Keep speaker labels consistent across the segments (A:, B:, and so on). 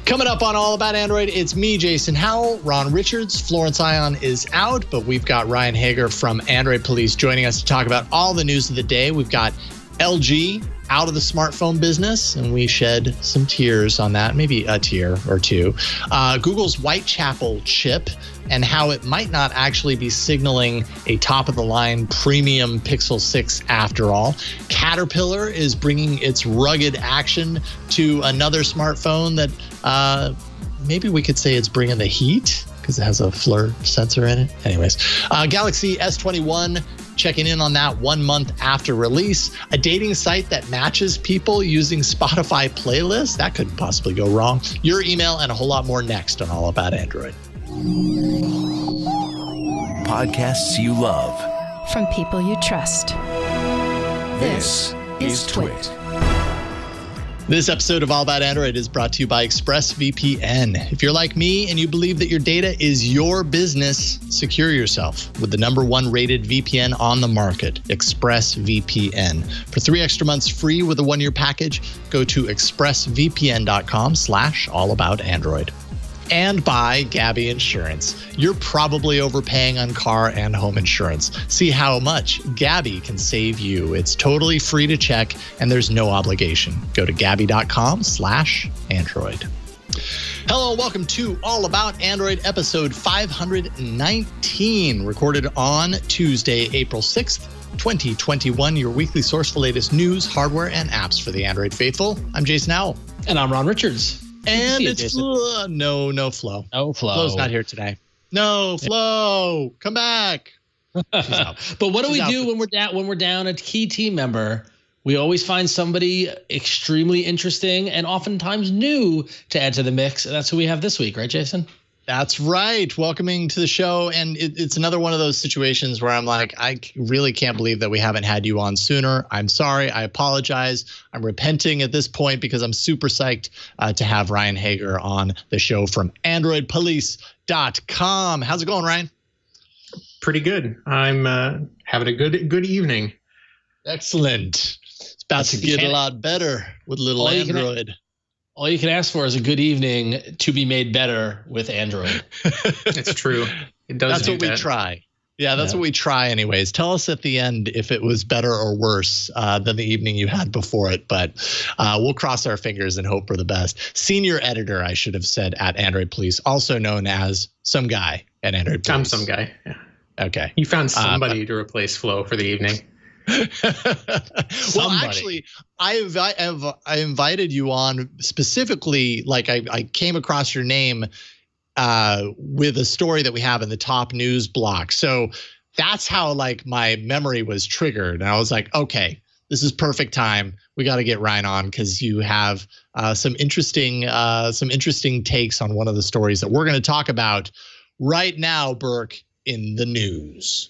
A: Coming up on All About Android, it's me, Jason Howell, Ron Richards, Florence Ion is out, but we've got Ryne Hager from Android Police joining us to talk about all the news of the day. We've got LG out of the smartphone business, and we shed some tears on that, maybe a tear or two. Google's Whitechapel chip and how it might not actually be signaling a top-of-the-line premium Pixel 6 after all. Caterpillar is bringing its rugged action to another smartphone that maybe we could say it's bringing the heat because it has a FLIR sensor in it. Anyways, Galaxy S21 checking in on that 1 month after release. A dating site that matches people using Spotify playlists. That could possibly go wrong. Your email and a whole lot more next on All About Android.
B: Podcasts you love.
C: From people you trust.
B: This is Twit.
A: This episode of All About Android is brought to you by ExpressVPN. If you're like me and you believe that your data is your business, secure yourself with the #1 rated VPN on the market, ExpressVPN. For 3 extra months free with a 1-year package, go to expressvpn.com/allaboutandroid. And by Gabi Insurance. You're probably overpaying on car and home insurance. See how much Gabi can save you. It's totally free to check, and there's no obligation. Go to gabi.com/android. Hello, welcome to All About Android, episode 519, recorded on Tuesday, April 6th, 2021, your weekly source for latest news, hardware, and apps for the Android faithful. I'm Jason Howell.
D: And I'm Ron Richards.
A: And it's no Flo.
D: No Flo.
A: Flo's not here today. No, Flo, come back.
D: But what do we do when we're down a key team member? We always find somebody extremely interesting and oftentimes new to add to the mix. And that's who we have this week, right, Jason?
A: That's right. Welcoming to the show. And it's another one of those situations where I'm like, I really can't believe that we haven't had you on sooner. I'm sorry. I apologize. I'm repenting at this point because I'm super psyched to have Ryne Hager on the show from AndroidPolice.com. How's it going, Ryne?
E: Pretty good. I'm having a good evening.
A: Excellent. It's about to get a lot better with little Android.
D: All you can ask for is a good evening to be made better with Android.
E: It's true. It does.
A: That's what we try. Yeah, that's what we try anyways. Tell us at the end if it was better or worse than the evening you had before it. But we'll cross our fingers and hope for the best. Senior editor, I should have said, at Android Police, also known as some guy at Android Police.
E: I'm some guy. Yeah.
A: Okay.
E: You found somebody to replace Flo for the evening.
A: Well, actually, I invited you on specifically, like I came across your name with a story that we have in the top news block. So that's how like my memory was triggered. And I was like, okay, this is perfect time. We got to get Ryne on because you have some interesting takes on one of the stories that we're going to talk about right now, Burke, in the news.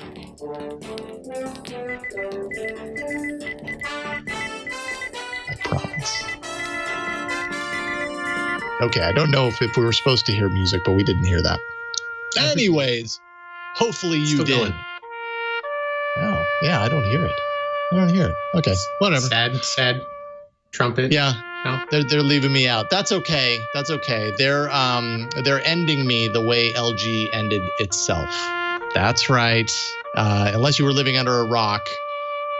A: I promise. Okay, I don't know if we were supposed to hear music, but we didn't hear that. Anyways, hopefully you did. Going. Oh, yeah, I don't hear it. Okay, whatever.
E: Sad trumpet.
A: Yeah.
E: No?
A: They're leaving me out. That's okay. They're ending me the way LG ended itself. That's right. Unless you were living under a rock,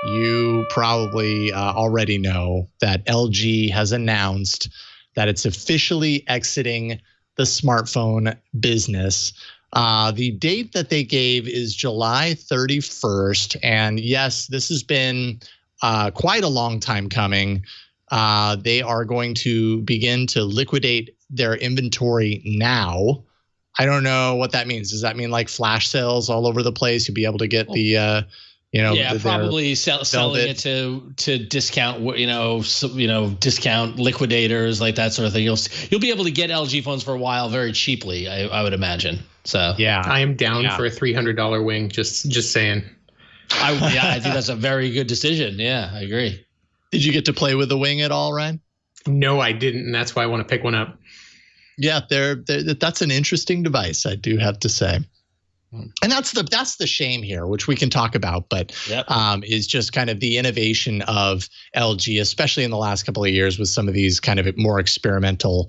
A: you probably already know that LG has announced that it's officially exiting the smartphone business. The date that they gave is July 31st. And yes, this has been quite a long time coming. They are going to begin to liquidate their inventory now. I don't know what that means. Does that mean like flash sales all over the place? You'll be able to get the,
D: probably selling it to discount, discount liquidators, like that sort of thing. You'll be able to get LG phones for a while very cheaply, I would imagine. So
A: yeah,
E: I am down for a $300 wing. Just saying.
D: I think that's a very good decision. Yeah, I agree.
A: Did you get to play with the wing at all, Ryne?
E: No, I didn't, and that's why I want to pick one up.
A: Yeah, that's an interesting device, I do have to say. And that's the shame here, which we can talk about, but is just kind of the innovation of LG, especially in the last couple of years with some of these kind of more experimental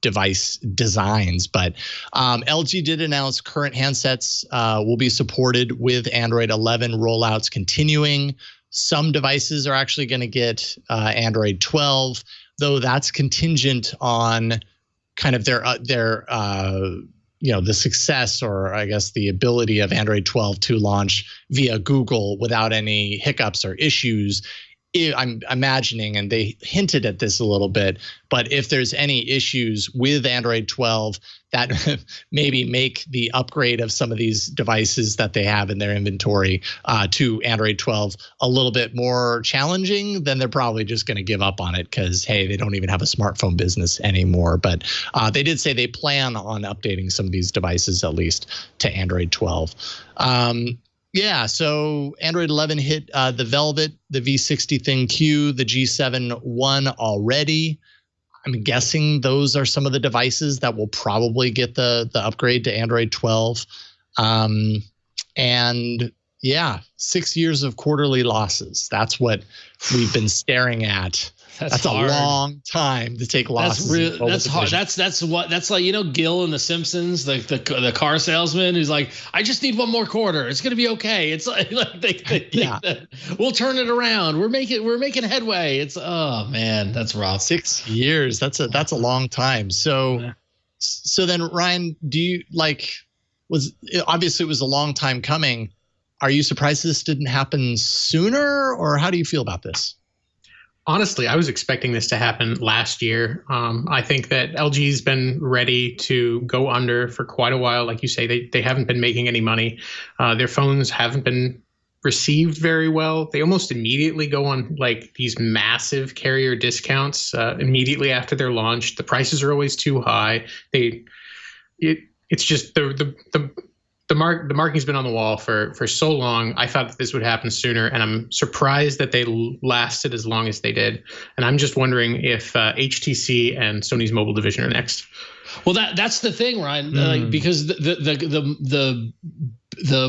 A: device designs. But LG did announce current handsets will be supported with Android 11 rollouts continuing. Some devices are actually going to get Android 12, though that's contingent on kind of their the success, or I guess the ability of Android 12 to launch via Google without any hiccups or issues. I'm imagining, and they hinted at this a little bit, but if there's any issues with Android 12 that maybe make the upgrade of some of these devices that they have in their inventory to Android 12 a little bit more challenging, then they're probably just going to give up on it because, hey, they don't even have a smartphone business anymore. But they did say they plan on updating some of these devices at least to Android 12. Yeah, so Android 11 hit the Velvet, the V60 ThinQ, the G7 already. I'm guessing those are some of the devices that will probably get the upgrade to Android 12. And yeah, 6 years of quarterly losses. That's what we've been staring at. That's a long time to take losses.
D: That's hard. That's like, Gil in The Simpsons, the car salesman who's like, I just need one more quarter. It's gonna be okay. It's like they think that we'll turn it around. We're making headway. It's, oh man, that's rough.
A: 6 years. That's a long time. So then, Ryan, do you obviously it was a long time coming. Are you surprised this didn't happen sooner, or how do you feel about this?
E: Honestly, I was expecting this to happen last year. I think that LG's been ready to go under for quite a while. Like you say, they haven't been making any money. Their phones haven't been received very well. They almost immediately go on like these massive carrier discounts immediately after their launch. The prices are always too high. It's just the marking's been on the wall for so long. I thought that this would happen sooner, and I'm surprised that they lasted as long as they did. And I'm just wondering if HTC and Sony's mobile division are next.
D: Well, that's the thing, Ryan. Because the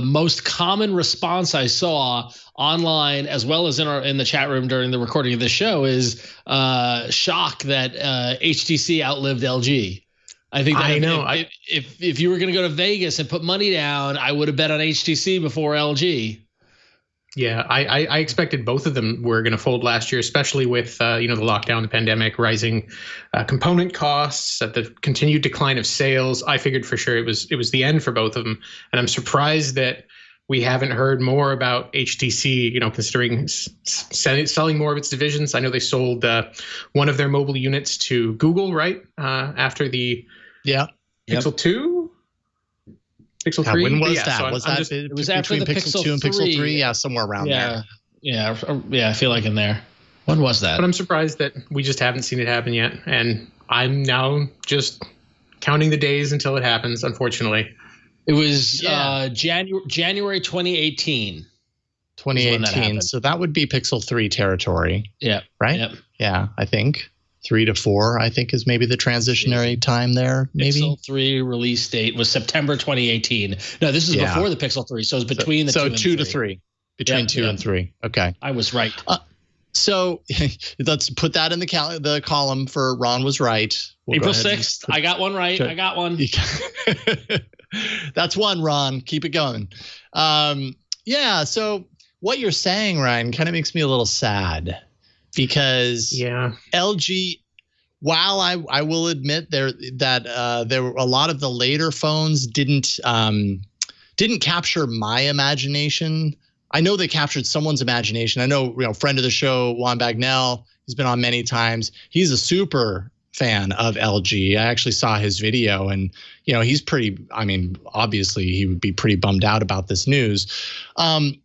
D: most common response I saw online, as well as in the chat room during the recording of the show, is shock that HTC outlived LG. I think that if you were going to go to Vegas and put money down, I would have bet on HTC before LG.
E: Yeah, I expected both of them were going to fold last year, especially with the lockdown, the pandemic, rising component costs, the continued decline of sales. I figured for sure it was the end for both of them, and I'm surprised that we haven't heard more about HTC, considering selling more of its divisions. I know they sold one of their mobile units to Google, right? After the Pixel 2? Pixel 3?
A: When was that? It was
D: after the Pixel 2 and Pixel 3?
A: Yeah, somewhere around there.
D: Yeah, I feel like in there. When was that?
E: But I'm surprised that we just haven't seen it happen yet. And I'm now just counting the days until it happens, unfortunately.
D: It was January 2018.
A: 2018. So that would be Pixel 3 territory.
D: Yeah.
A: Right?
D: Yep.
A: Yeah, I think 3 to 4, I think, is maybe the transitionary time there. Maybe
D: Pixel 3 release date was September 2018. No, this is before the Pixel 3, so it's between the 2 and 3.
A: So 2 to 3. Between 2 and 3. Okay.
D: I was right.
A: So let's put that in the column for Ron was right.
D: April 6th. I got one right. I got one.
A: That's one, Ron. Keep it going. So what you're saying, Ryan, kind of makes me a little sad because LG, while I will admit that there were a lot of the later phones didn't capture my imagination. I know they captured someone's imagination. I know, friend of the show, Juan Bagnell, he's been on many times. He's a super fan of LG. I actually saw his video, and he's obviously he would be pretty bummed out about this news.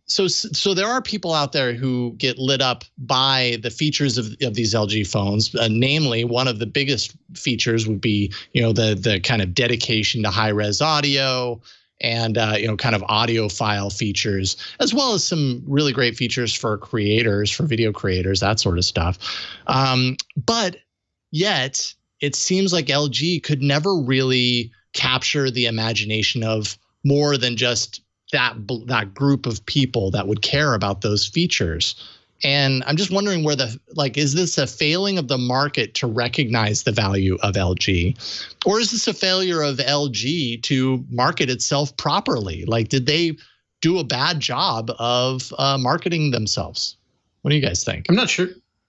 A: So there are people out there who get lit up by the features of these LG phones. Namely, one of the biggest features would be the kind of dedication to high res audio and kind of audiophile features, as well as some really great features for creators, for video creators, that sort of stuff. But yet, it seems like LG could never really capture the imagination of more than just that group of people that would care about those features. And I'm just wondering where is this a failing of the market to recognize the value of LG? Or is this a failure of LG to market itself properly? Like, did they do a bad job of marketing themselves? What do you guys think?
E: I'm not sure.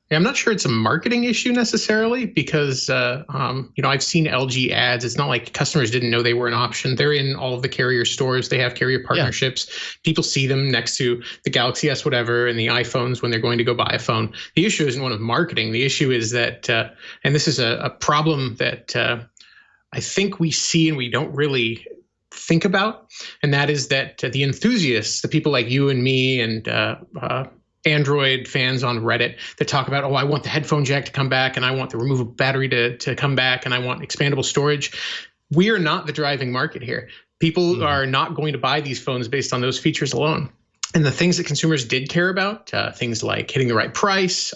E: Yeah, I'm not sure it's a marketing issue necessarily because, I've seen LG ads. It's not like customers didn't know they were an option. They're in all of the carrier stores. They have carrier partnerships. Yeah. People see them next to the Galaxy S whatever and the iPhones when they're going to go buy a phone. The issue isn't one of marketing. The issue is that, and this is a problem that I think we see and we don't really think about, and that is that the enthusiasts, the people like you and me and Android fans on Reddit that talk about, I want the headphone jack to come back and I want the removable battery to come back and I want expandable storage. We are not the driving market here. People are not going to buy these phones based on those features alone. And the things that consumers did care about, things like hitting the right price,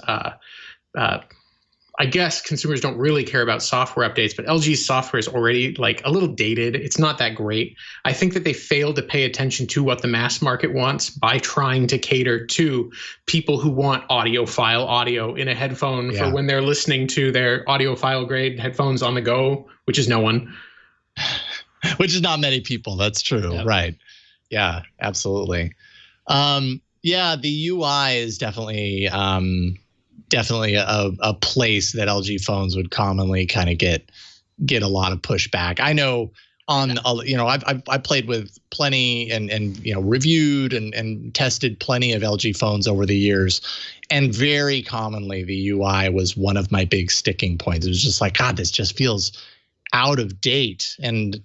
E: I guess consumers don't really care about software updates, but LG's software is already like a little dated. It's not that great. I think that they failed to pay attention to what the mass market wants by trying to cater to people who want audiophile audio in a headphone for when they're listening to their audiophile grade headphones on the go, which is no one.
A: Which is not many people. That's true. Yep. Right. Yeah, absolutely. The UI is definitely a place that LG phones would commonly kind of get a lot of pushback. I know I played with plenty and reviewed and tested plenty of LG phones over the years, and very commonly the UI was one of my big sticking points. It was just like, God, this just feels out of date. And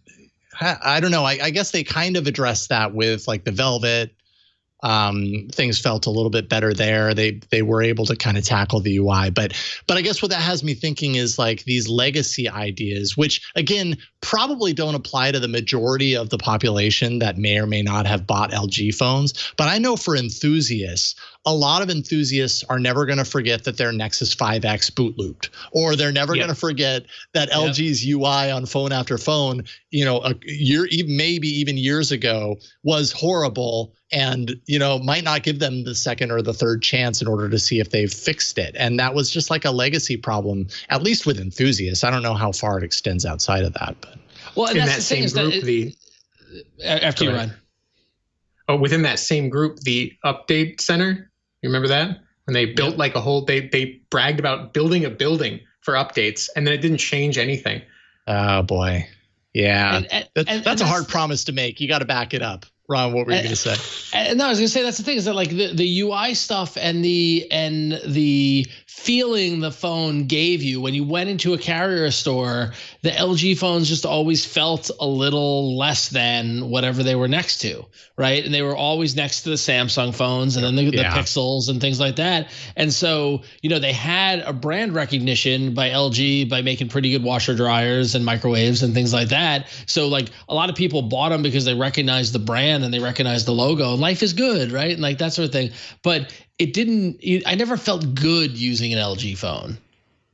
A: I don't know. I guess they kind of addressed that with like the Velvet. Things felt a little bit better there. They were able to kind of tackle the UI, but I guess what that has me thinking is like these legacy ideas, which again probably don't apply to the majority of the population that may or may not have bought LG phones. But I know for enthusiasts, a lot of enthusiasts are never going to forget that their Nexus 5X boot looped, or they're never going to forget that LG's UI on phone after phone, maybe even years ago was horrible, and might not give them the second or the third chance in order to see if they've fixed it. And that was just like a legacy problem, at least with enthusiasts. I don't know how far it extends outside of that, but
D: in that same group, after you run.
E: Oh, within that same group, the Update Center. You remember that? When they built like a whole, they bragged about building a building for updates, and then it didn't change anything.
A: Oh boy. Yeah. That's a hard promise to make. You got to back it up. Ron, what were you going to say?
D: No, I was going to say that's the thing is that like the UI stuff and the feeling the phone gave you when you went into a carrier store, the LG phones just always felt a little less than whatever they were next to, right? And they were always next to the Samsung phones and then the Pixels and things like that. And so, they had a brand recognition by LG by making pretty good washer dryers and microwaves and things like that. So like a lot of people bought them because they recognized the brand and they recognize the logo, and life is good, right? And like that sort of thing. But I never felt good using an LG phone,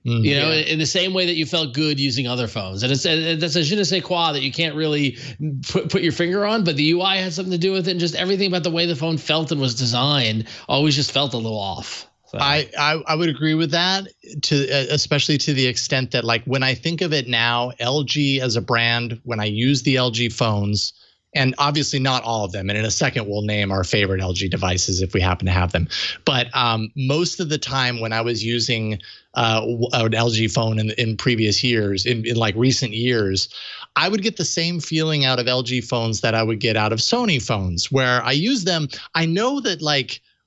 D: in the same way that you felt good using other phones. And that's a je ne sais quoi that you can't really put your finger on, but the UI had something to do with it, and just everything about the way the phone felt and was designed always just felt a little off. So.
A: I would agree with that, especially to the extent that like when I think of it now, LG as a brand, when I use the LG phones, and obviously not all of them, and in a second we'll name our favorite LG devices if we happen to have them. But most of the time when I was using an LG phone in previous years, in like recent years, I would get the same feeling out of LG phones that I would get out of Sony phones, where I use them. I know that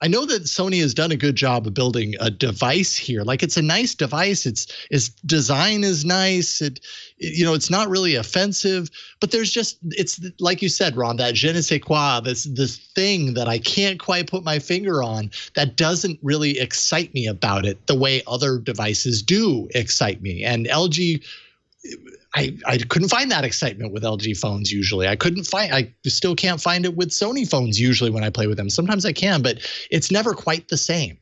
A: Sony has done a good job of building a device here. Like it's a nice device. Its design is nice. It's not really offensive, but it's like you said, Ron, that je ne sais quoi, this thing that I can't quite put my finger on that doesn't really excite me about it the way other devices do excite me. And LG, I couldn't find that excitement with LG phones usually. I still can't find it with Sony phones usually when I play with them. Sometimes I can, but it's never quite the same.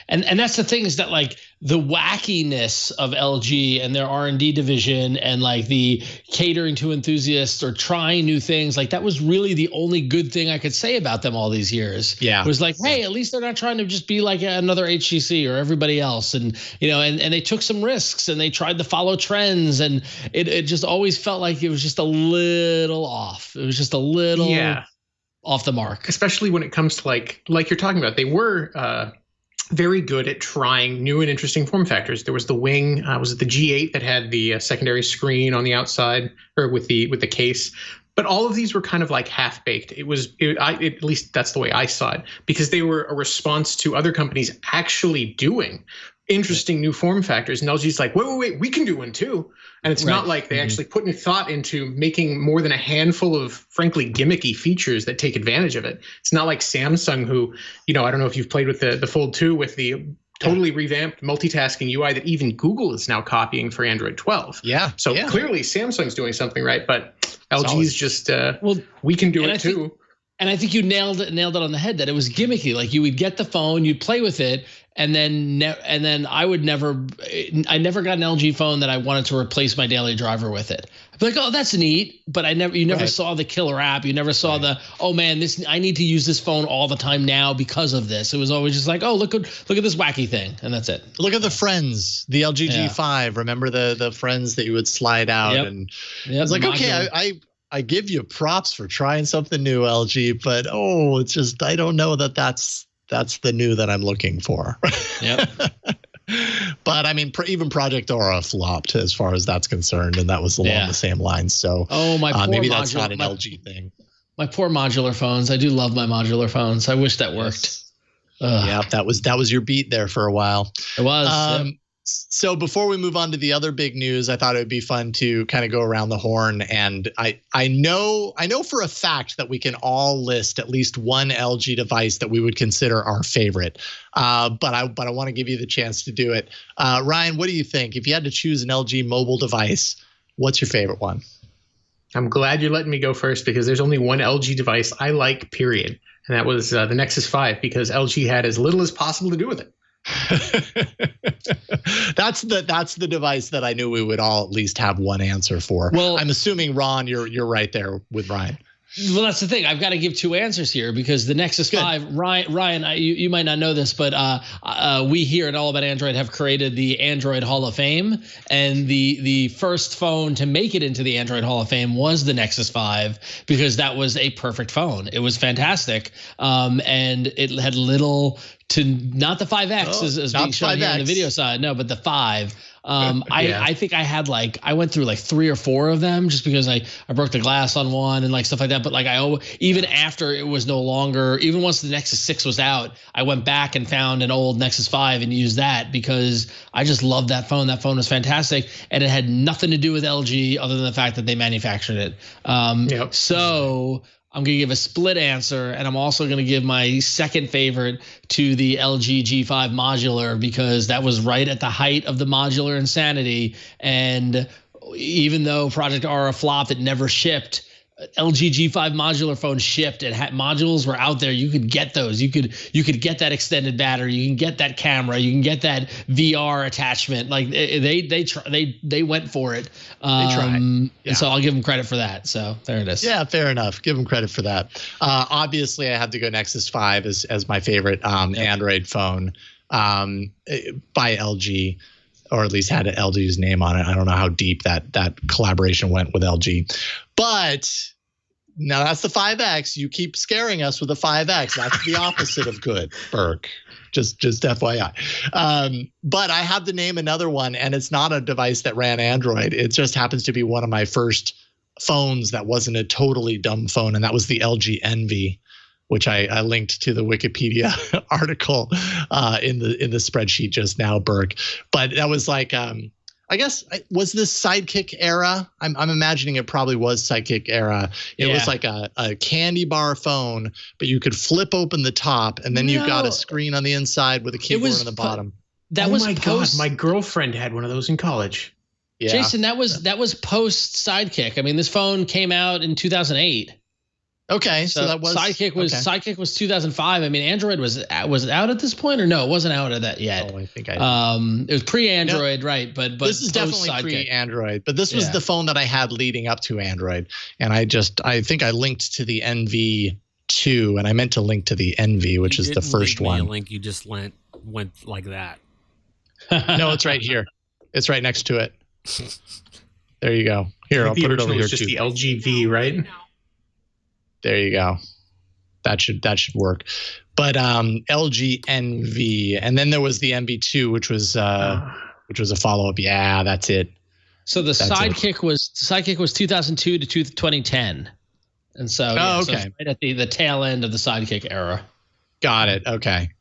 D: And that's the thing, is that like the wackiness of LG and their R&D division and like the catering to enthusiasts or trying new things, like that was really the only good thing I could say about them all these years.
A: Yeah.
D: It was like, hey, at least they're not trying to just be like another HTC or everybody else. And, and they took some risks and they tried to follow trends, and it just always felt like it was just a little off. It was just a little off the mark.
E: Especially when it comes to like you're talking about, they were very good at trying new and interesting form factors. There was the Wing, was it the G8 that had the secondary screen on the outside, or with the case? But all of these were kind of like half baked. At least that's the way I saw it, because they were a response to other companies actually doing interesting new form factors. And LG's like, wait, we can do one too. And it's not like they actually put any thought into making more than a handful of, frankly, gimmicky features that take advantage of it. It's not like Samsung, who, I don't know if you've played with the Fold 2 with the totally revamped multitasking UI that even Google is now copying for Android 12.
A: Yeah.
E: So clearly Samsung's doing something right, but LG's just, we can do it too.
D: And I think you nailed it on the head, that it was gimmicky. Like you would get the phone, you'd play with it, and then I never got an LG phone that I wanted to replace my daily driver with it. I'd be like, oh, that's neat, but you never saw the killer app. You never saw the, oh man, I need to use this phone all the time now because of this. It was always just like, oh, look at this wacky thing, and that's it.
A: Look at the Friends, the LG G5. Remember the Friends that you would slide out, and it's like, okay, I give you props for trying something new, LG, but it's just, I don't know that's the new that I'm looking for.
D: Yep.
A: But I mean, even Project Aura flopped as far as that's concerned, and that was along the same lines. So maybe that's not an LG thing.
D: My poor modular phones. I do love my modular phones. I wish that worked.
A: Yeah, that was your beat there for a while.
D: It was.
A: So before we move on to the other big news, I thought it would be fun to kind of go around the horn. And I know for a fact that we can all list at least one LG device that we would consider our favorite. But I want to give you the chance to do it. Ryan, what do you think? If you had to choose an LG mobile device, what's your favorite one?
E: I'm glad you're letting me go first, because there's only one LG device I like, period. And that was the Nexus 5, because LG had as little as possible to do with it.
A: That's the device that I knew we would all at least have one answer for. Well, I'm assuming, Ron, you're right there with Ryan.
D: Well, that's the thing. I've got to give two answers here, because the Nexus 5, Ryan, you might not know this, but we here at All About Android have created the Android Hall of Fame, and the first phone to make it into the Android Hall of Fame was the Nexus 5, because that was a perfect phone. It was fantastic, and it had little to not the 5X as being shown here on the video side, no, but the 5. I think I went through like 3 or 4 of them, just because I broke the glass on one and like stuff like that. But like even after it was no longer, even once the Nexus 6 was out, I went back and found an old Nexus 5 and used that, because I just loved that phone. That phone was fantastic, and it had nothing to do with LG other than the fact that they manufactured it. So I'm going to give a split answer, and I'm also going to give my second favorite to the LG G5 modular, because that was right at the height of the modular insanity. And even though Project Aura flopped, it never shipped. LG G5 modular phone shipped, and modules were out there. You could get those. You could get that extended battery. You can get that camera. You can get that VR attachment. Like they went for it.
A: They tried.
D: And so I'll give them credit for that. So there it is.
A: Yeah, fair enough. Give them credit for that. Obviously, I have to go Nexus 5 as my favorite Android phone by LG, or at least had LG's name on it. I don't know how deep that collaboration went with LG. But now that's the 5X. You keep scaring us with the 5X. That's the opposite of good, Burke. Just FYI. But I have to name another one, and it's not a device that ran Android. It just happens to be one of my first phones that wasn't a totally dumb phone, and that was the LG Envy, which I linked to the Wikipedia article in the spreadsheet just now, Burke. But that was like, I guess, was this Sidekick era? I'm imagining it probably was Sidekick era. It was like a candy bar phone, but you could flip open the top, and then you've got a screen on the inside with a keyboard on the bottom.
D: That was
E: God, my girlfriend had one of those in college.
A: Yeah.
D: Jason, that was post Sidekick. I mean, this phone came out in 2008.
A: Okay, so that was
D: Sidekick was 2005. I mean, Android was it out at this point, or no? It wasn't out of that yet.
A: Oh, I think
D: it was pre-Android, right? But
A: this is definitely pre-Android. But this was the phone that I had leading up to Android, and I think I linked to the NV2, and I meant to link to the NV, which is the first one.
F: A link, you just went like that.
A: No, it's right here. It's right next to it. There you go. Here, I'll put it over here
E: too. Just the LGV, right?
A: There you go. That should work. But LG NV, and then there was the NV2, which was a follow up. Yeah, that's it.
D: So the Sidekick was 2002 to 2010, and so so right at the tail end of the Sidekick era.
A: Got it. Okay.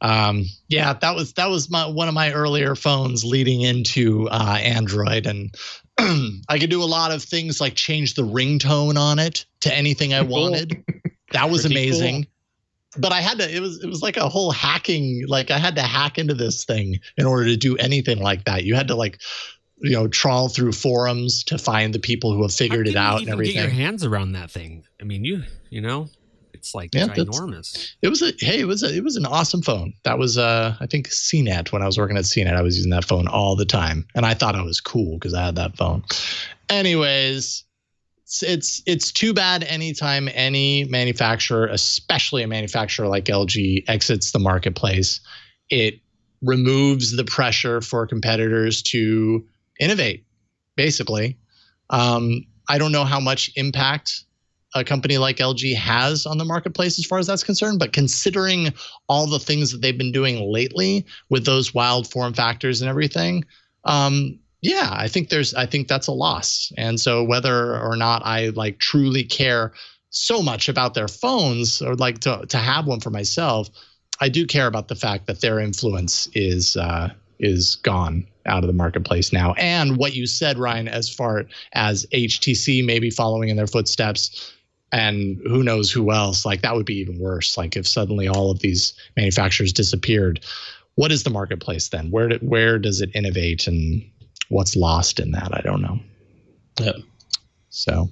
A: That was one of my earlier phones leading into Android, and I could do a lot of things like change the ringtone on it to anything I wanted. That was amazing. Cool. But I had to. It was like a whole hacking. Like I had to hack into this thing in order to do anything like that. You had to trawl through forums to find the people who have figured it out and everything.
F: Get your hands around that thing. I mean, you know. It's like ginormous.
A: It was an awesome phone. That was I think CNET. When I was working at CNET, I was using that phone all the time, and I thought I was cool because I had that phone. Anyways, it's too bad anytime any manufacturer, especially a manufacturer like LG, exits the marketplace, it removes the pressure for competitors to innovate. Basically, I don't know how much impact a company like LG has on the marketplace as far as that's concerned, but considering all the things that they've been doing lately with those wild form factors and everything, I think that's a loss. And so whether or not I truly care so much about their phones or like to have one for myself, I do care about the fact that their influence is gone out of the marketplace now. And what you said, Ryne, as far as HTC maybe following in their footsteps, and who knows who else, like that would be even worse. Like if suddenly all of these manufacturers disappeared, what is the marketplace then? Where does it innovate, and what's lost in that? I don't know.
D: Yep.
A: So,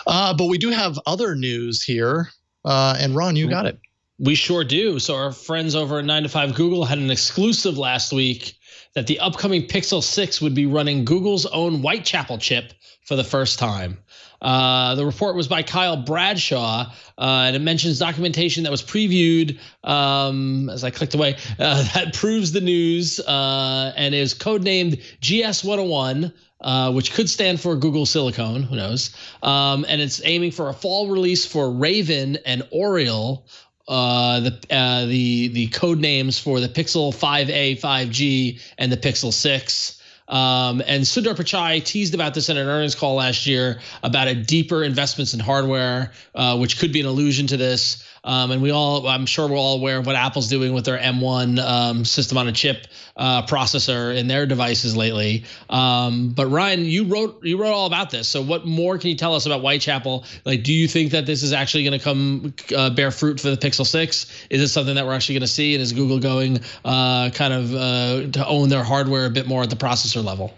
A: but we do have other news here. And Ron, you got it.
D: We sure do. So our friends over at 9 to 5 Google had an exclusive last week that the upcoming Pixel 6 would be running Google's own Whitechapel chip for the first time. The report was by Kyle Bradshaw, and it mentions documentation that was previewed as I clicked away that proves the news and is codenamed GS101, which could stand for Google Silicon, who knows? And it's aiming for a fall release for Raven and Oriole, the code names for the Pixel 5a, 5G, and the Pixel 6. And Sundar Pichai teased about this in an earnings call last year about a deeper investments in hardware, which could be an allusion to this. And I'm sure we're all aware of what Apple's doing with their M1 system on a chip processor in their devices lately. But Ryne, you wrote all about this. So what more can you tell us about Whitechapel? Like, do you think that this is actually going to come bear fruit for the Pixel 6? Is it something that we're actually going to see? And is Google going to own their hardware a bit more at the processor level?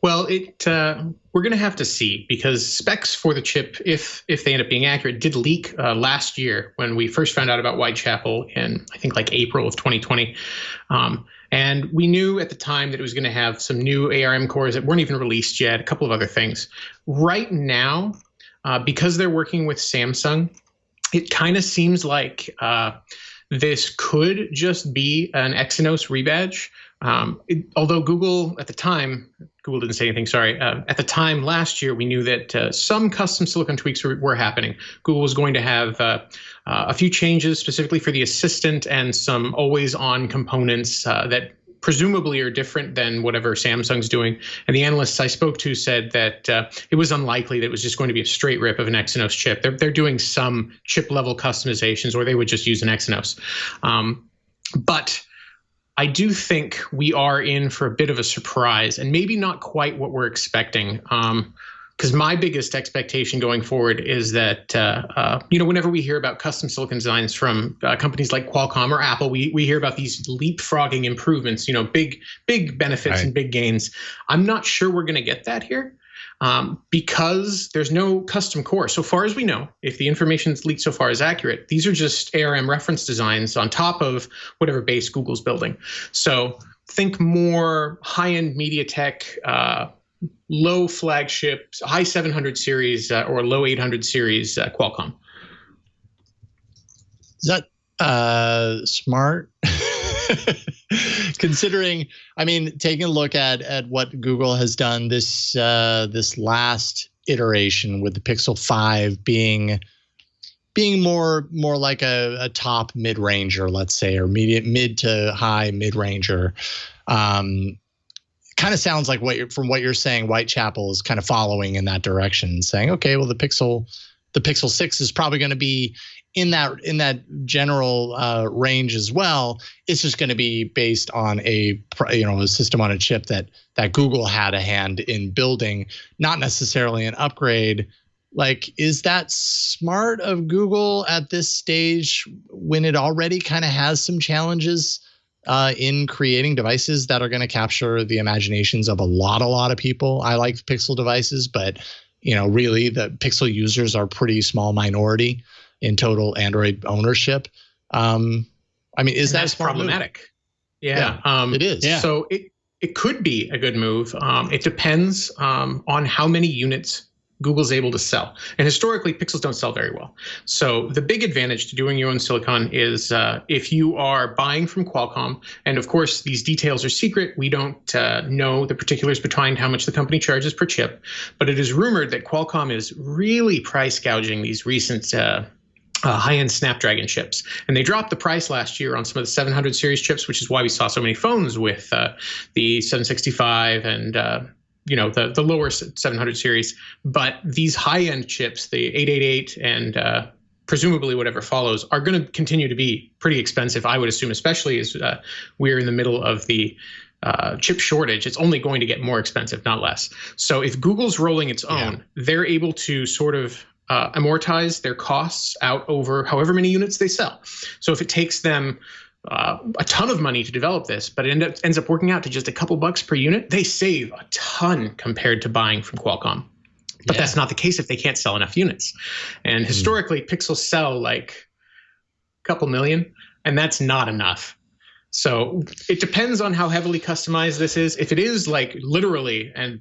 E: Well, we're going to have to see, because specs for the chip, if they end up being accurate, did leak last year when we first found out about Whitechapel in, I think, like April of 2020. And we knew at the time that it was going to have some new ARM cores that weren't even released yet, a couple of other things. Right now, because they're working with Samsung, it kind of seems like this could just be an Exynos rebadge. Although Google at the time, Google didn't say anything, sorry. At the time last year, we knew that some custom silicon tweaks were happening. Google was going to have a few changes specifically for the Assistant and some always-on components that presumably are different than whatever Samsung's doing. And the analysts I spoke to said that it was unlikely that it was just going to be a straight rip of an Exynos chip. They're doing some chip-level customizations, or they would just use an Exynos. But I do think we are in for a bit of a surprise, and maybe not quite what we're expecting. Because my biggest expectation going forward is that, whenever we hear about custom silicon designs from companies like Qualcomm or Apple, we hear about these leapfrogging improvements, big benefits and big gains. I'm not sure we're going to get that here. because there's no custom core. So far as we know, if the information that's leaked so far is accurate, these are just ARM reference designs on top of whatever base Google's building. So think more high-end MediaTek, low flagship, high 700 series or low 800 series Qualcomm.
A: Is that smart? Considering, I mean, taking a look at what Google has done this last iteration with the Pixel 5 being more like a top mid-ranger, let's say, or mid to high mid-ranger. Kind of sounds like from what you're saying, Whitechapel is kind of following in that direction, saying, okay, well, the Pixel 6 is probably going to be in that general range as well. It's just going to be based on a system on a chip that Google had a hand in building, not necessarily an upgrade. Like, is that smart of Google at this stage when it already kind of has some challenges in creating devices that are going to capture the imaginations of a lot of people? I like Pixel devices, but really the Pixel users are pretty small minority in total Android ownership. I mean, is that
E: problematic? Yeah,
A: it is.
E: Yeah. So it could be a good move. It depends on how many units Google's able to sell. And historically, Pixels don't sell very well. So the big advantage to doing your own silicon is if you are buying from Qualcomm, and of course, these details are secret. We don't know the particulars behind how much the company charges per chip, but it is rumored that Qualcomm is really price gouging these recent high-end Snapdragon chips. And they dropped the price last year on some of the 700 series chips, which is why we saw so many phones with the 765 and the lower 700 series. But these high-end chips, the 888 and presumably whatever follows, are going to continue to be pretty expensive, I would assume, especially as we're in the middle of the chip shortage. It's only going to get more expensive, not less. So if Google's rolling its own, they're able to sort of amortize their costs out over however many units they sell. So if it takes them a ton of money to develop this, but it ends up working out to just a couple bucks per unit, they save a ton compared to buying from Qualcomm. But that's not the case if they can't sell enough units. And historically, Pixels sell like a couple million, and that's not enough. So it depends on how heavily customized this is. If it is like literally, and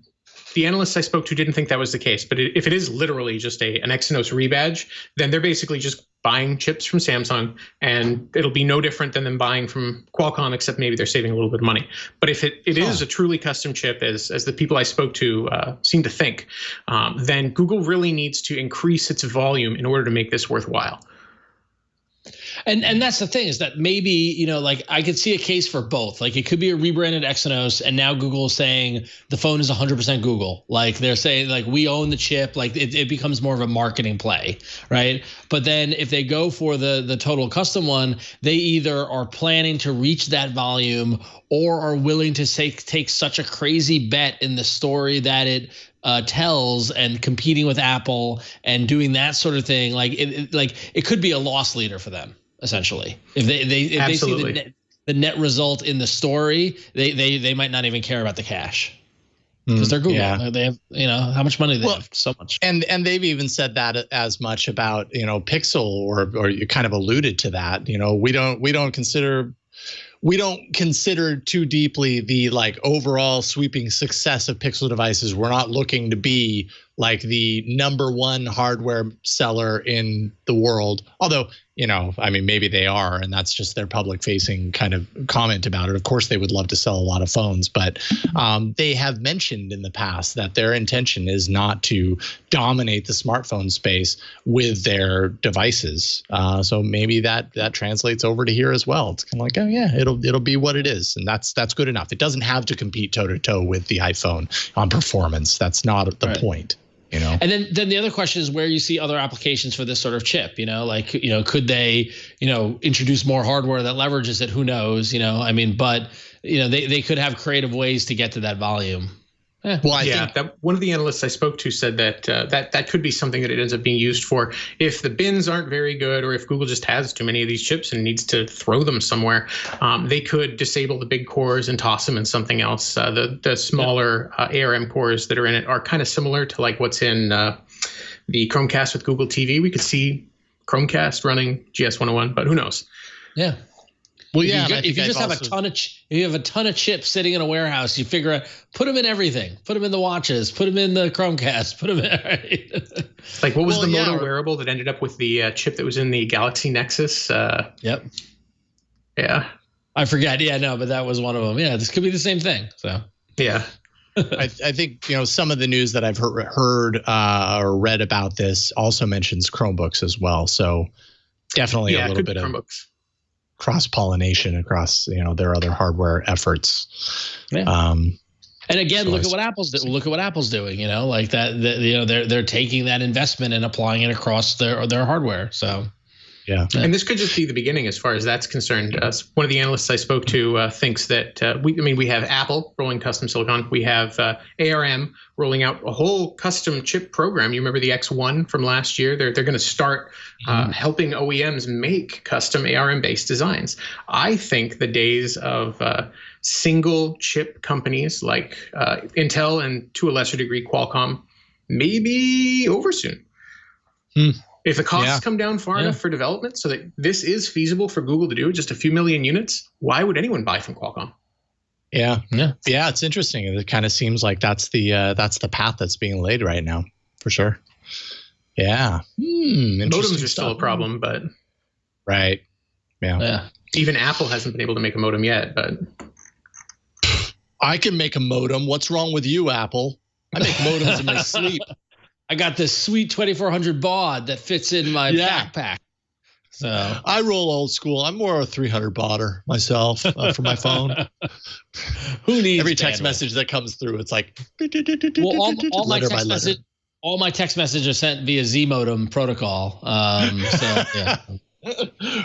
E: the analysts I spoke to didn't think that was the case, but if it is literally just an Exynos rebadge, then they're basically just buying chips from Samsung, and it'll be no different than them buying from Qualcomm, except maybe they're saving a little bit of money. But if it is a truly custom chip, as the people I spoke to seem to think, then Google really needs to increase its volume in order to make this worthwhile.
D: And that's the thing, is that maybe, like I could see a case for both. Like it could be a rebranded Exynos, and now Google is saying the phone is 100% Google. Like they're saying like we own the chip. Like it becomes more of a marketing play, right? But then if they go for the total custom one, they either are planning to reach that volume or are willing to take such a crazy bet in the story that it tells, and competing with Apple and doing that sort of thing. Like it could be a loss leader for them, essentially. If they see the net result in the story, they might not even care about the cash, because they're Google. Yeah. They have, how much money they have, so much.
A: And they've even said that as much about, Pixel, or you kind of alluded to that. We don't consider too deeply the like overall sweeping success of Pixel devices. We're not looking to be like the #1 hardware seller in the world. Although, maybe they are, and that's just their public facing kind of comment about it. Of course, they would love to sell a lot of phones, but they have mentioned in the past that their intention is not to dominate the smartphone space with their devices. So maybe that translates over to here as well. It's kind of like, oh yeah, it'll be what it is, and that's good enough. It doesn't have to compete toe to toe with the iPhone on performance. That's not the point.
D: And then the other question is where you see other applications for this sort of chip. Could they introduce more hardware that leverages it? Who knows? But they could have creative ways to get to that volume.
A: Well, I think
E: that one of the analysts I spoke to said that that could be something that it ends up being used for if the bins aren't very good, or if Google just has too many of these chips and needs to throw them somewhere. They could disable the big cores and toss them in something else. The smaller ARM cores that are in it are kind of similar to like what's in the Chromecast with Google TV. We could see Chromecast running GS101, but who knows?
D: Yeah.
A: Well, yeah.
D: If you just have a ton of chips sitting in a warehouse, you figure out, put them in everything. Put them in the watches. Put them in the Chromecast. Put them in. Right?
E: Like what was the Moto wearable that ended up with the chip that was in the Galaxy Nexus?
D: Yep.
E: Yeah.
D: I forgot. Yeah, no, but that was one of them. Yeah, this could be the same thing. So
E: yeah.
A: I think some of the news that I've heard or read about this also mentions Chromebooks as well. So definitely a little bit of Chromebooks. Cross-pollination across their other hardware efforts.
D: Yeah. And again, look at what Apple's doing. Look at what Apple's doing. Like that. They're taking that investment and applying it across their hardware. So.
E: Yeah. And this could just be the beginning as far as that's concerned. One of the analysts I spoke to thinks that we have Apple rolling custom silicon. We have ARM rolling out a whole custom chip program. You remember the X1 from last year? They're going to start helping OEMs make custom ARM-based designs. I think the days of single chip companies like Intel and to a lesser degree Qualcomm may be over soon. If the costs come down far enough for development so that this is feasible for Google to do, just a few million units, why would anyone buy from Qualcomm?
A: Yeah. It's interesting. It kind of seems like that's the path that's being laid right now, for sure. Yeah.
E: Modems are still a problem, but
A: right. Yeah.
E: Even Apple hasn't been able to make a modem yet, but
A: I can make a modem. What's wrong with you, Apple? I make modems in my sleep.
D: I got this sweet 2400 baud that fits in my backpack. So
A: I roll old school. I'm more a 300 bauder myself for my phone.
D: Who needs
A: every text message that comes through? It's like
D: all my text messages are sent via Z modem protocol. So yeah.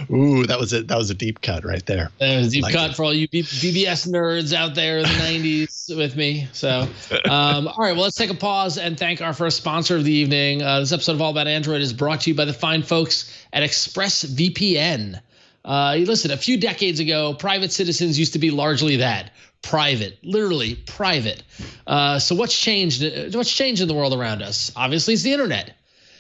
A: Ooh, that was a deep cut right there.
D: That was a deep cut for all you BBS nerds out there in the 90s with me. So, all right, well, let's take a pause and thank our first sponsor of the evening. This episode of All About Android is brought to you by the fine folks at ExpressVPN. Listen, a few decades ago, private citizens used to be largely that. Private, literally private. So what's changed? What's changed in the world around us? Obviously, it's the internet.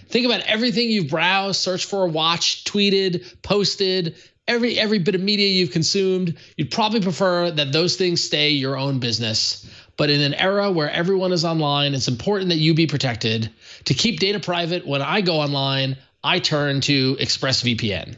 D: Think about everything you've browsed, searched for, watched, tweeted, posted, every bit of media you've consumed. You'd probably prefer that those things stay your own business. But in an era where everyone is online, it's important that you be protected. To keep data private, when I go online, I turn to ExpressVPN.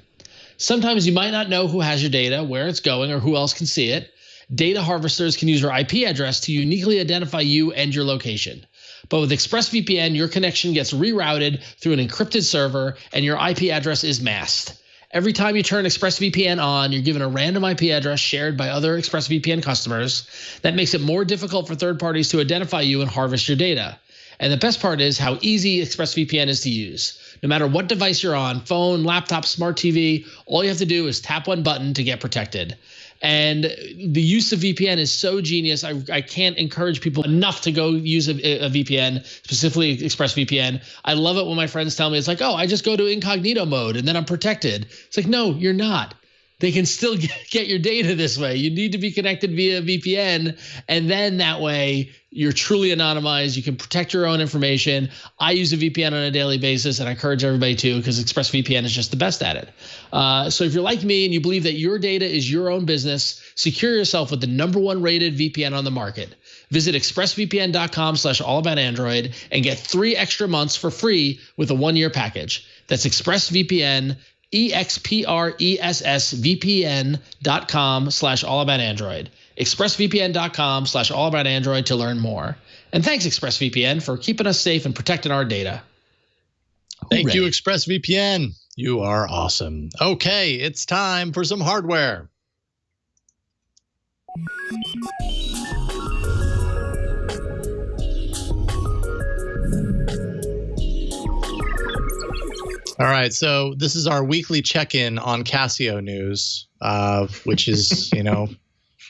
D: Sometimes you might not know who has your data, where it's going, or who else can see it. Data harvesters can use your IP address to uniquely identify you and your location. But with ExpressVPN, your connection gets rerouted through an encrypted server and your IP address is masked. Every time you turn ExpressVPN on, you're given a random IP address shared by other ExpressVPN customers. That makes it more difficult for third parties to identify you and harvest your data. And the best part is how easy ExpressVPN is to use. No matter what device you're on, phone, laptop, smart TV, all you have to do is tap one button to get protected. And the use of VPN is so genius. I can't encourage people enough to go use a VPN, specifically ExpressVPN. I love it when my friends tell me, it's like, oh, I just go to incognito mode and then I'm protected. It's like, no, you're not. They can still get your data this way. You need to be connected via VPN, and then that way you're truly anonymized. You can protect your own information. I use a VPN on a daily basis, and I encourage everybody to, because ExpressVPN is just the best at it. So if you're like me and you believe that your data is your own business, secure yourself with the #1 rated VPN on the market. Visit expressvpn.com/allaboutandroid and get 3 extra months for free with a 1-year package. That's ExpressVPN, expressvpn.com/allaboutandroid. expressvpn.com/allaboutandroid to learn more. And thanks, ExpressVPN, for keeping us safe and protecting our data.
A: Thank you, ExpressVPN. You are awesome. Okay, it's time for some hardware. All right, so this is our weekly check-in on Casio news, which is,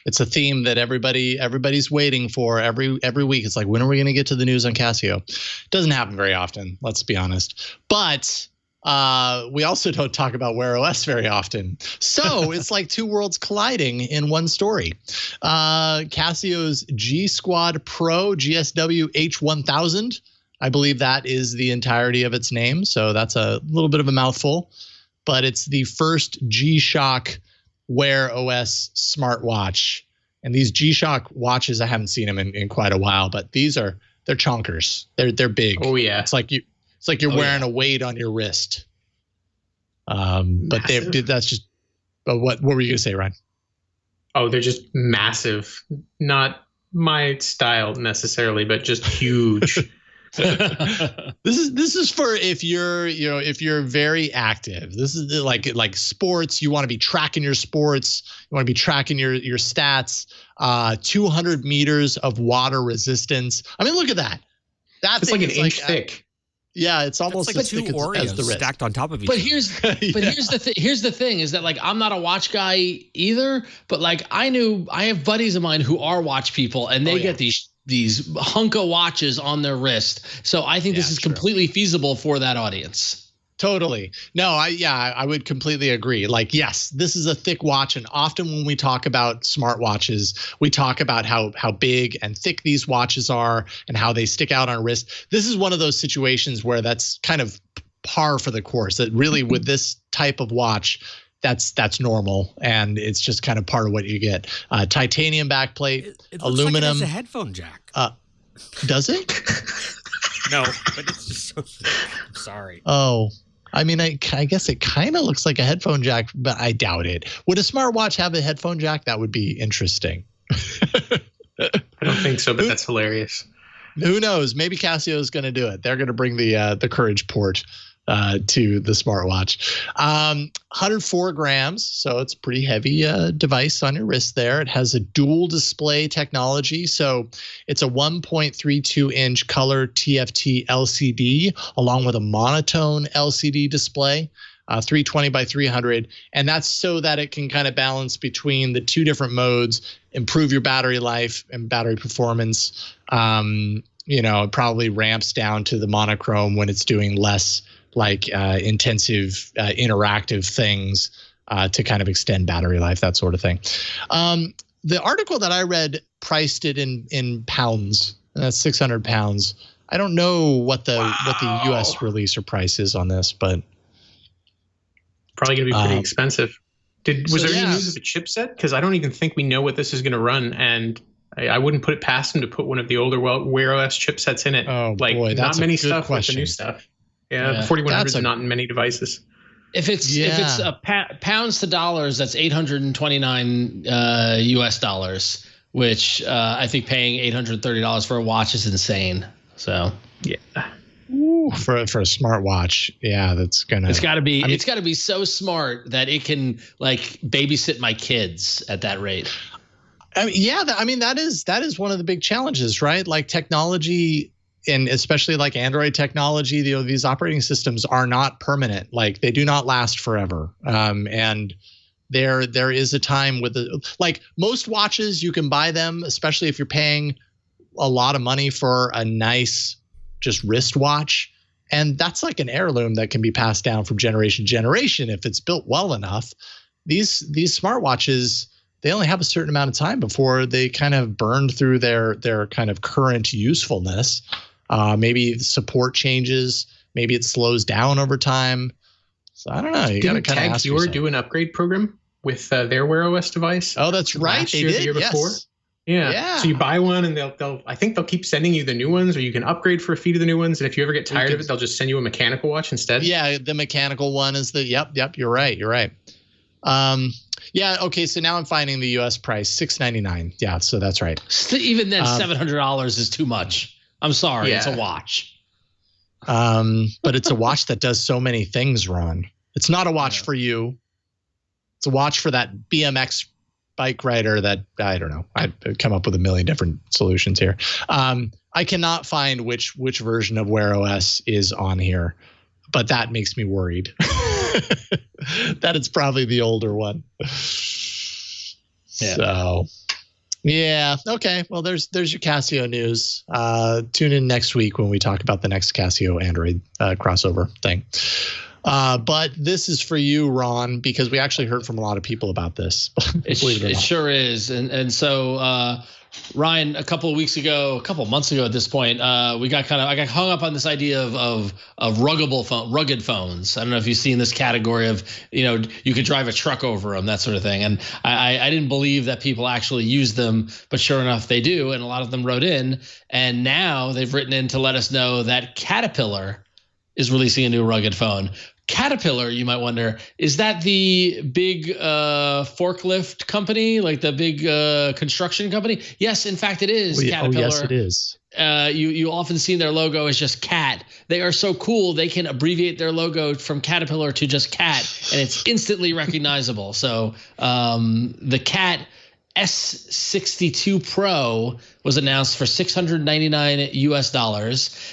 A: It's a theme that everybody's waiting for every week. It's like, when are we going to get to the news on Casio? Doesn't happen very often, let's be honest. But we also don't talk about Wear OS very often. So it's like two worlds colliding in one story. Casio's G-Squad Pro GSW H1000. I believe that is the entirety of its name. So that's a little bit of a mouthful. But it's the first G-Shock Wear OS smartwatch. And these G-Shock watches, I haven't seen them in quite a while, but they're chonkers. They're big.
E: Oh yeah.
A: It's like you're wearing a weight on your wrist. But that's just. But what were you gonna say, Ryne?
E: Oh, they're just massive. Not my style necessarily, but just huge.
A: This is for if you're very active. This is like sports. You want to be tracking your sports. You want to be tracking your stats. 200 meters of water resistance. I mean, look at that.
E: That's like an inch thick.
A: Yeah, it's almost
F: like
A: as
F: two
A: thick
F: Oreos
A: as the wrist.
F: stacked on top of each other.
D: Here's the thing is that, like, I'm not a watch guy either, but like I have buddies of mine who are watch people, and they get these hunk of watches on their wrist. So I think this is completely feasible for that audience.
A: Totally. No, I would completely agree. Like, yes, this is a thick watch. And often when we talk about smartwatches, we talk about how big and thick these watches are and how they stick out on a wrist. This is one of those situations where that's kind of par for the course, that really with this type of watch, that's normal. And it's just kind of part of what you get. Titanium backplate,
F: it
A: aluminum.
F: Like it has a headphone jack.
A: Does it?
F: No, but it's just so thick. I'm sorry.
A: Oh, I mean, I guess it kind of looks like a headphone jack, but I doubt it. Would a smartwatch have a headphone jack? That would be interesting.
E: I don't think so, but that's hilarious.
A: Who knows? Maybe Casio is going to do it. They're going to bring the Courage port to the smartwatch. 104 grams, so it's a pretty heavy device on your wrist there. It has a dual display technology, so it's a 1.32 inch color TFT LCD along with a monotone LCD display. 320 by 300, and that's so that it can kind of balance between the two different modes, improve your battery life and battery performance. It probably ramps down to the monochrome when it's doing less intensive interactive things to kind of extend battery life, that sort of thing. The article that I read priced it in pounds. That's 600 pounds. I don't know what the US release or price is on this, but
E: probably going to be pretty expensive. Was there any news of a chipset? Because I don't even think we know what this is going to run, and I wouldn't put it past them to put one of the older Wear OS chipsets in it.
A: Oh boy, that's
E: not many
A: a good
E: stuff
A: question.
E: with the new stuff. Yeah, the 4100s are not in many devices.
D: If it's a pounds to dollars, that's $829 US dollars, which I think paying $830 for a watch is insane. So
E: yeah.
A: Ooh, for a smartwatch, that's gonna.
D: It's got to be. It's got to be so smart that it can like babysit my kids at that rate.
A: That is one of the big challenges, right? Like technology, and especially like Android technology, these operating systems are not permanent. Like they do not last forever. And there is a time with like most watches, you can buy them, especially if you're paying a lot of money for a nice just wristwatch, and that's like an heirloom that can be passed down from generation to generation if it's built well enough. These smartwatches, they only have a certain amount of time before they kind of burn through their kind of current usefulness. Maybe support changes, maybe it slows down over time. So I don't know. You got to kind of ask yourself.
E: do an upgrade program with their Wear OS device?
A: Oh, that's right. They did.
E: The year before. Yeah. So you buy one and I think they'll keep sending you the new ones, or you can upgrade for a fee to the new ones. And if you ever get tired of it, they'll just send you a mechanical watch instead. Yeah,
A: the mechanical one is yep. You're right. Okay. So now I'm finding the US price, $699. Yeah. So that's right.
D: Even then, $700 is too much. I'm sorry. Yeah. It's a watch.
A: But it's a watch that does so many things, Ron. It's not a watch for you. It's a watch for that BMX bike rider that, I don't know. I've come up with a million different solutions here. I cannot find which version of Wear OS is on here, but that makes me worried that it's probably the older one. Yeah. So Yeah. Okay. Well, there's your Casio news. Tune in next week when we talk about the next Casio Android crossover thing. But this is for you, Ron, because we actually heard from a lot of people about this.
D: It sure is. And so Ryne, a couple months ago at this point, I got hung up on this idea of rugged phones. I don't know if you've seen this category of, you could drive a truck over them, that sort of thing. And I didn't believe that people actually use them, but sure enough, they do. And a lot of them wrote in, and now they've written in to let us know that Caterpillar is releasing a new rugged phone. Caterpillar, you might wonder, is that the big forklift company, like the big construction company? Yes, in fact, it is. Caterpillar.
A: Oh, yes, it is.
D: You often see their logo as just cat. They are so cool, they can abbreviate their logo from Caterpillar to just cat, and it's instantly recognizable. So the Cat S22 Pro was announced for $699 US,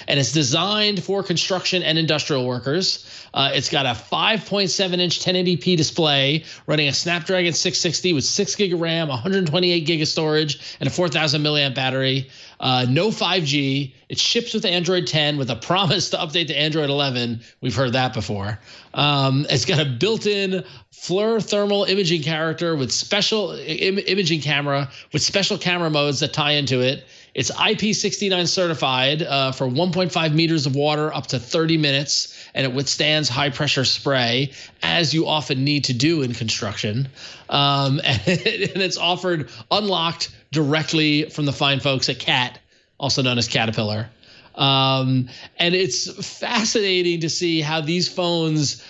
D: and it's designed for construction and industrial workers. It's got a 5.7-inch 1080p display running a Snapdragon 660 with 6 gig of RAM, 128 gig of storage, and a 4,000 milliamp battery. No 5G. It ships with Android 10 with a promise to update to Android 11. We've heard that before. It's got a built-in FLIR thermal imaging character with special imaging camera with special camera modes that tie into it. It's IP69 certified for 1.5 meters of water up to 30 minutes, and it withstands high-pressure spray, as you often need to do in construction. And it's offered unlocked directly from the fine folks at CAT, also known as Caterpillar. And it's fascinating to see how these phones,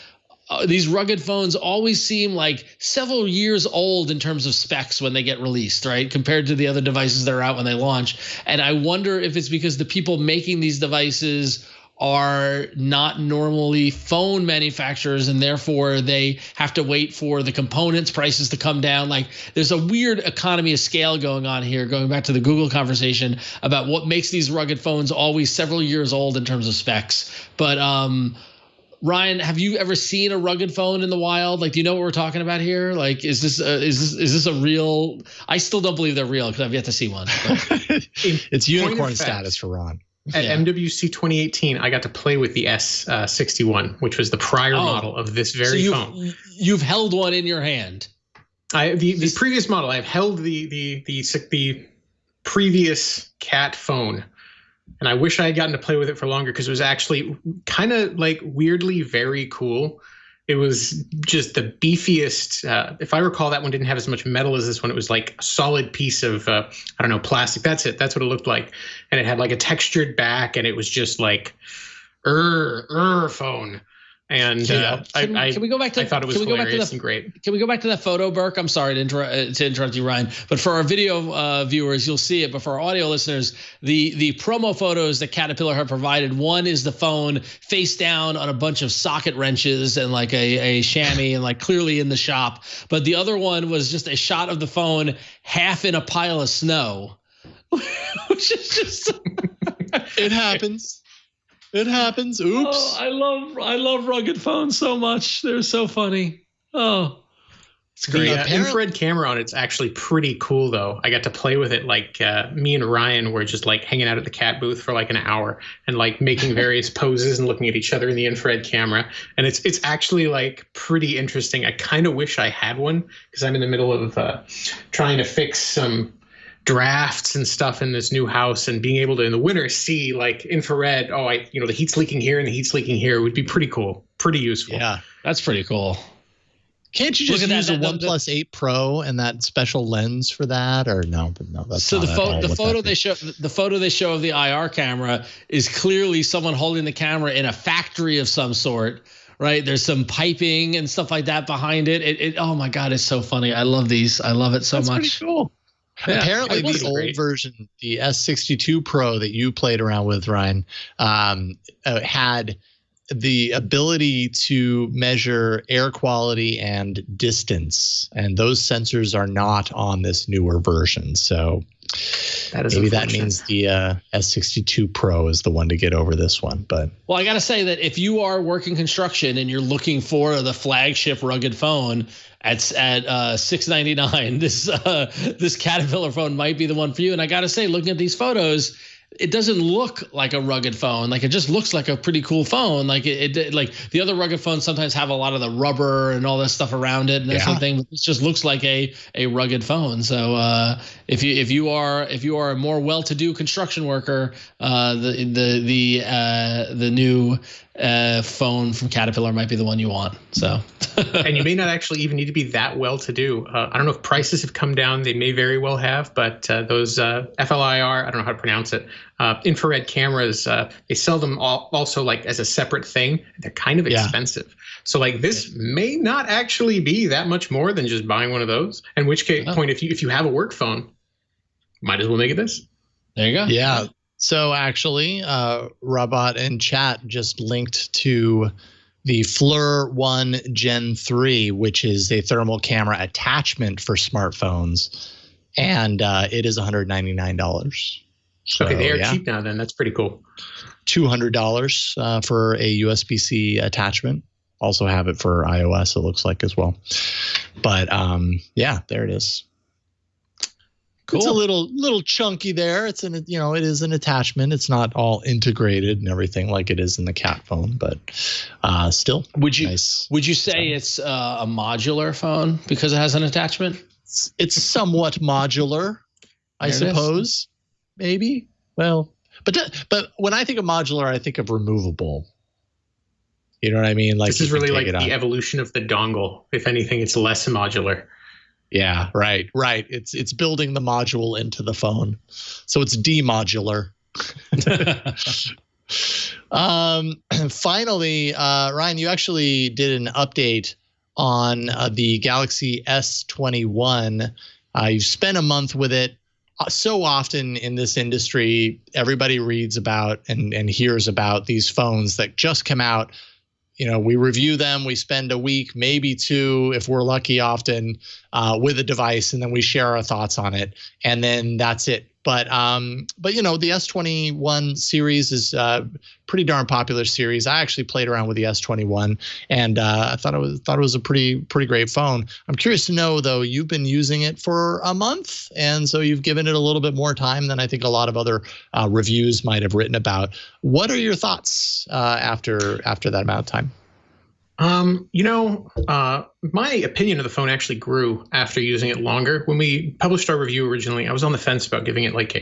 D: these rugged phones, always seem like several years old in terms of specs when they get released, right? Compared to the other devices that are out when they launch. And I wonder if it's because the people making these devices are not normally phone manufacturers, and therefore they have to wait for the components prices to come down. Like, there's a weird economy of scale going on here, going back to the Google conversation about what makes these rugged phones always several years old in terms of specs. But Ryne, have you ever seen a rugged phone in the wild? Like, do you know what we're talking about here? Like, is this a real? I still don't believe they're real because I've yet to see one.
A: It's unicorn status for Ron.
E: At MWC 2018, I got to play with the S21, which was the prior model of this very phone.
D: You've held one in your hand.
E: The previous model, I've held the previous Cat phone, and I wish I had gotten to play with it for longer because it was actually kind of like weirdly very cool. It was just the beefiest. If I recall, that one didn't have as much metal as this one. It was like a solid piece of, I don't know, plastic. That's it. That's what it looked like. And it had like a textured back, and it was just like, phone. And
D: can we go back to?
E: I thought it was hilarious and great.
D: Can we go back to that photo, Burke? I'm sorry to interrupt you, Ryne. But for our video viewers, you'll see it. But for our audio listeners, the promo photos that Caterpillar have provided. One is the phone face down on a bunch of socket wrenches and like a chamois and like clearly in the shop. But the other one was just a shot of the phone half in a pile of snow, which is just
A: it happens. It happens. Oops.
D: Oh, I love rugged phones so much. They're so funny. Oh,
E: it's great. The infrared camera on it's actually pretty cool, though. I got to play with it. Like me and Ryan were just like hanging out at the Cat booth for like an hour and like making various poses and looking at each other in the infrared camera. And it's actually like pretty interesting. I kind of wish I had one because I'm in the middle of trying to fix some drafts and stuff in this new house, and being able to in the winter see like infrared, the heat's leaking here and the heat's leaking here would be pretty cool, pretty useful.
D: Yeah, that's pretty cool.
A: Can't you just use a OnePlus 8 Pro and that special lens for that? Or no, that's
D: so the photo they show of the IR camera is clearly someone holding the camera in a factory of some sort. Right, there's some piping and stuff like that behind it. It oh my God, it's so funny. I love these. I love it so much.
A: That's pretty cool. Yeah, apparently the old version, the S62 Pro that you played around with, Ryne, had the ability to measure air quality and distance, and those sensors are not on this newer version. So maybe that means the S22 Pro is the one to get over this one. But
D: well, I got to say that if you are working construction and you're looking for the flagship rugged phone at $699, this Caterpillar phone might be the one for you. And I got to say, looking at these photos, it doesn't look like a rugged phone. Like, it just looks like a pretty cool phone. Like it like the other rugged phones sometimes have a lot of the rubber and all that stuff around it and that sort of thing. But this just looks like a rugged phone. So if you are a more well-to-do construction worker, the new phone from Caterpillar might be the one you want. So
E: and you may not actually even need to be that well-to-do. I don't know if prices have come down. They may very well have, but those FLIR, I don't know how to pronounce it, infrared cameras, they sell them also like as a separate thing. They're kind of expensive. So like this may not actually be that much more than just buying one of those. In which point, if you have a work phone, might as well make it this.
D: There you go.
A: Yeah. So actually, Robot in chat just linked to the FLIR 1 Gen 3, which is a thermal camera attachment for smartphones, and it is $199. So,
E: okay, they are cheap now. Then that's pretty cool.
A: $200 for a USB-C attachment. Also have it for iOS, it looks like, as well. But yeah, there it is. Cool. It's a little chunky there. It's it is an attachment. It's not all integrated and everything like it is in the Cat phone, but still.
D: Would you say it's a modular phone because it has an attachment?
A: It's somewhat modular, I suppose. Maybe. Well, but when I think of modular, I think of removable. You know what I mean? Like,
E: this is really like the evolution of the dongle. If anything, it's less modular.
A: Yeah, right. It's building the module into the phone, so it's demodular. Finally, Ryan, you actually did an update on the Galaxy S21. You've spent a month with it. So often in this industry, everybody reads about and hears about these phones that just come out. You know, we review them, we spend a week, maybe two, if we're lucky, often with a device, and then we share our thoughts on it, and then that's it. But you know, the S21 series is a pretty darn popular series. I actually played around with the S21, and I thought it was a pretty great phone. I'm curious to know, though, you've been using it for a month, and so you've given it a little bit more time than I think a lot of other reviews might have written about. What are your thoughts after that amount of time?
E: My opinion of the phone actually grew after using it longer. When we published our review originally, I was on the fence about giving it like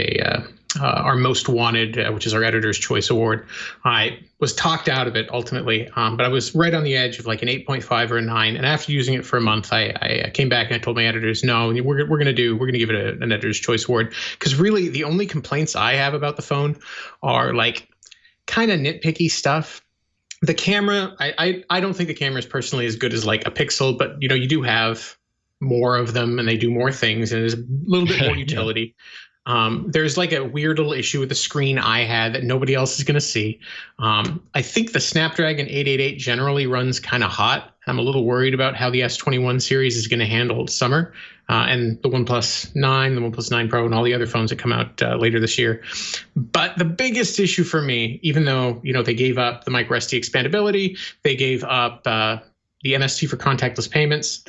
E: our most wanted, which is our editor's choice award. I was talked out of it ultimately, but I was right on the edge of like an 8.5 or a 9. And after using it for a month, I came back and I told my editors, no, we're going to give it an editor's choice award. Because really the only complaints I have about the phone are like kind of nitpicky stuff. The camera, I don't think the camera is personally as good as like a Pixel, but you know, you do have more of them and they do more things and there's a little bit more utility. There's like a weird little issue with the screen I had that nobody else is going to see. I think the Snapdragon 888 generally runs kind of hot. I'm a little worried about how the S21 series is going to handle summer and the OnePlus 9, the OnePlus 9 Pro, and all the other phones that come out later this year. But the biggest issue for me, even though they gave up the microSD expandability, they gave up the MST for contactless payments.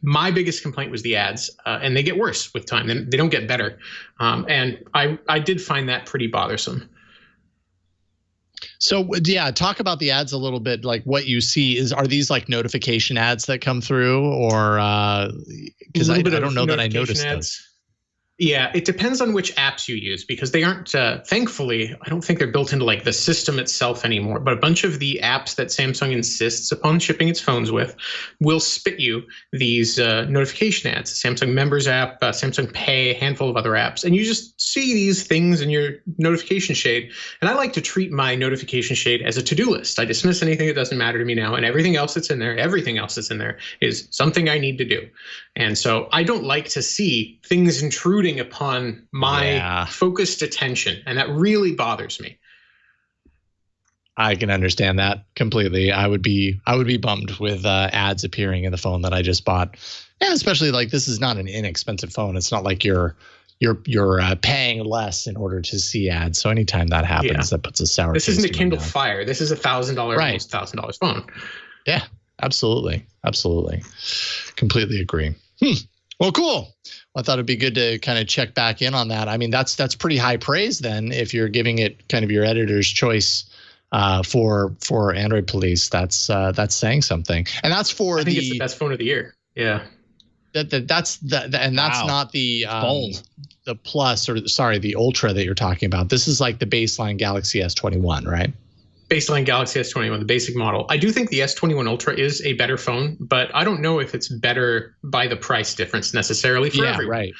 E: My biggest complaint was the ads, and they get worse with time. They don't get better. And I did find that pretty bothersome.
A: So yeah, talk about the ads a little bit. Like what you see are these like notification ads that come through, or because I don't know that I noticed those.
E: Yeah, it depends on which apps you use because they aren't, thankfully, I don't think they're built into like the system itself anymore. But a bunch of the apps that Samsung insists upon shipping its phones with will spit you these notification ads. Samsung Members app, Samsung Pay, a handful of other apps. And you just see these things in your notification shade. And I like to treat my notification shade as a to-do list. I dismiss anything that doesn't matter to me now. And everything else that's in there is something I need to do. And so I don't like to see things intruding upon my focused attention, and that really bothers me.
A: I can understand that completely. I would be bummed with ads appearing in the phone that I just bought, and especially like this is not an inexpensive phone. It's not like you're you're paying less in order to see ads. So anytime that happens, that puts a sour taste.
E: This isn't a Kindle
A: in my mouth.
E: Fire. This is $1,000, almost $1,000 phone.
A: Yeah, absolutely. Completely agree. Well, cool. I thought it'd be good to kind of check back in on that. I mean, that's pretty high praise then if you're giving it kind of your editor's choice for Android Police. That's saying something. And that's for
E: I think it's the best phone of the year. Yeah.
A: That's not the
D: bold.
A: The Plus, or sorry, the Ultra that you're talking about. This is like the baseline Galaxy S21, right?
E: Baseline Galaxy S21, the basic model. I do think the S21 Ultra is a better phone, but I don't know if it's better by the price difference necessarily for everyone.
A: Right.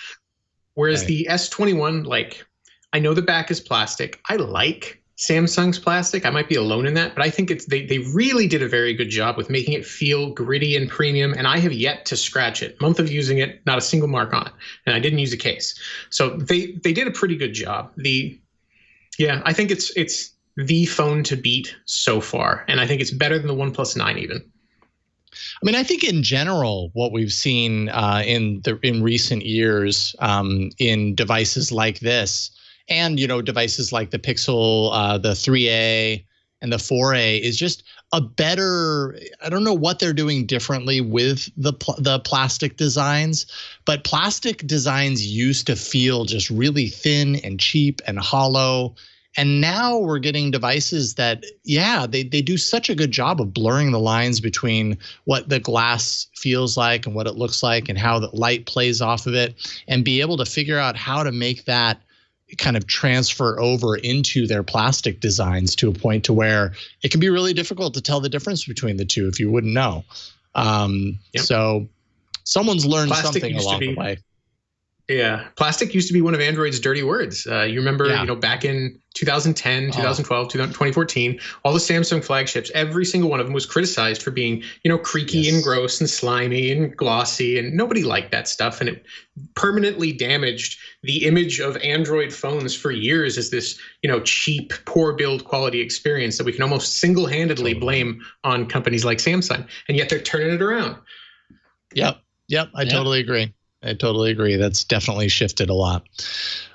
E: Whereas the S21, like, I know the back is plastic. I like Samsung's plastic. I might be alone in that, but I think they really did a very good job with making it feel gritty and premium, and I have yet to scratch it. Month of using it, not a single mark on it, and I didn't use a case. So they did a pretty good job. I think it's the phone to beat so far, and I think it's better than the OnePlus 9 even.
A: I mean, I think in general, what we've seen in recent years in devices like this, and devices like the Pixel, the 3A and the 4A, is just a better. I don't know what they're doing differently with the plastic designs, but plastic designs used to feel just really thin and cheap and hollow. And now we're getting devices that, they do such a good job of blurring the lines between what the glass feels like and what it looks like and how the light plays off of it, and be able to figure out how to make that kind of transfer over into their plastic designs to a point to where it can be really difficult to tell the difference between the two if you wouldn't know. So someone's learned something along the way.
E: Yeah, plastic used to be one of Android's dirty words. You remember, back in 2010, 2012, 2014, all the Samsung flagships, every single one of them was criticized for being, creaky and gross and slimy and glossy, and nobody liked that stuff. And it permanently damaged the image of Android phones for years as this, cheap, poor build quality experience that we can almost single-handedly blame on companies like Samsung. And yet they're turning it around.
A: Yep. I totally agree. That's definitely shifted a lot.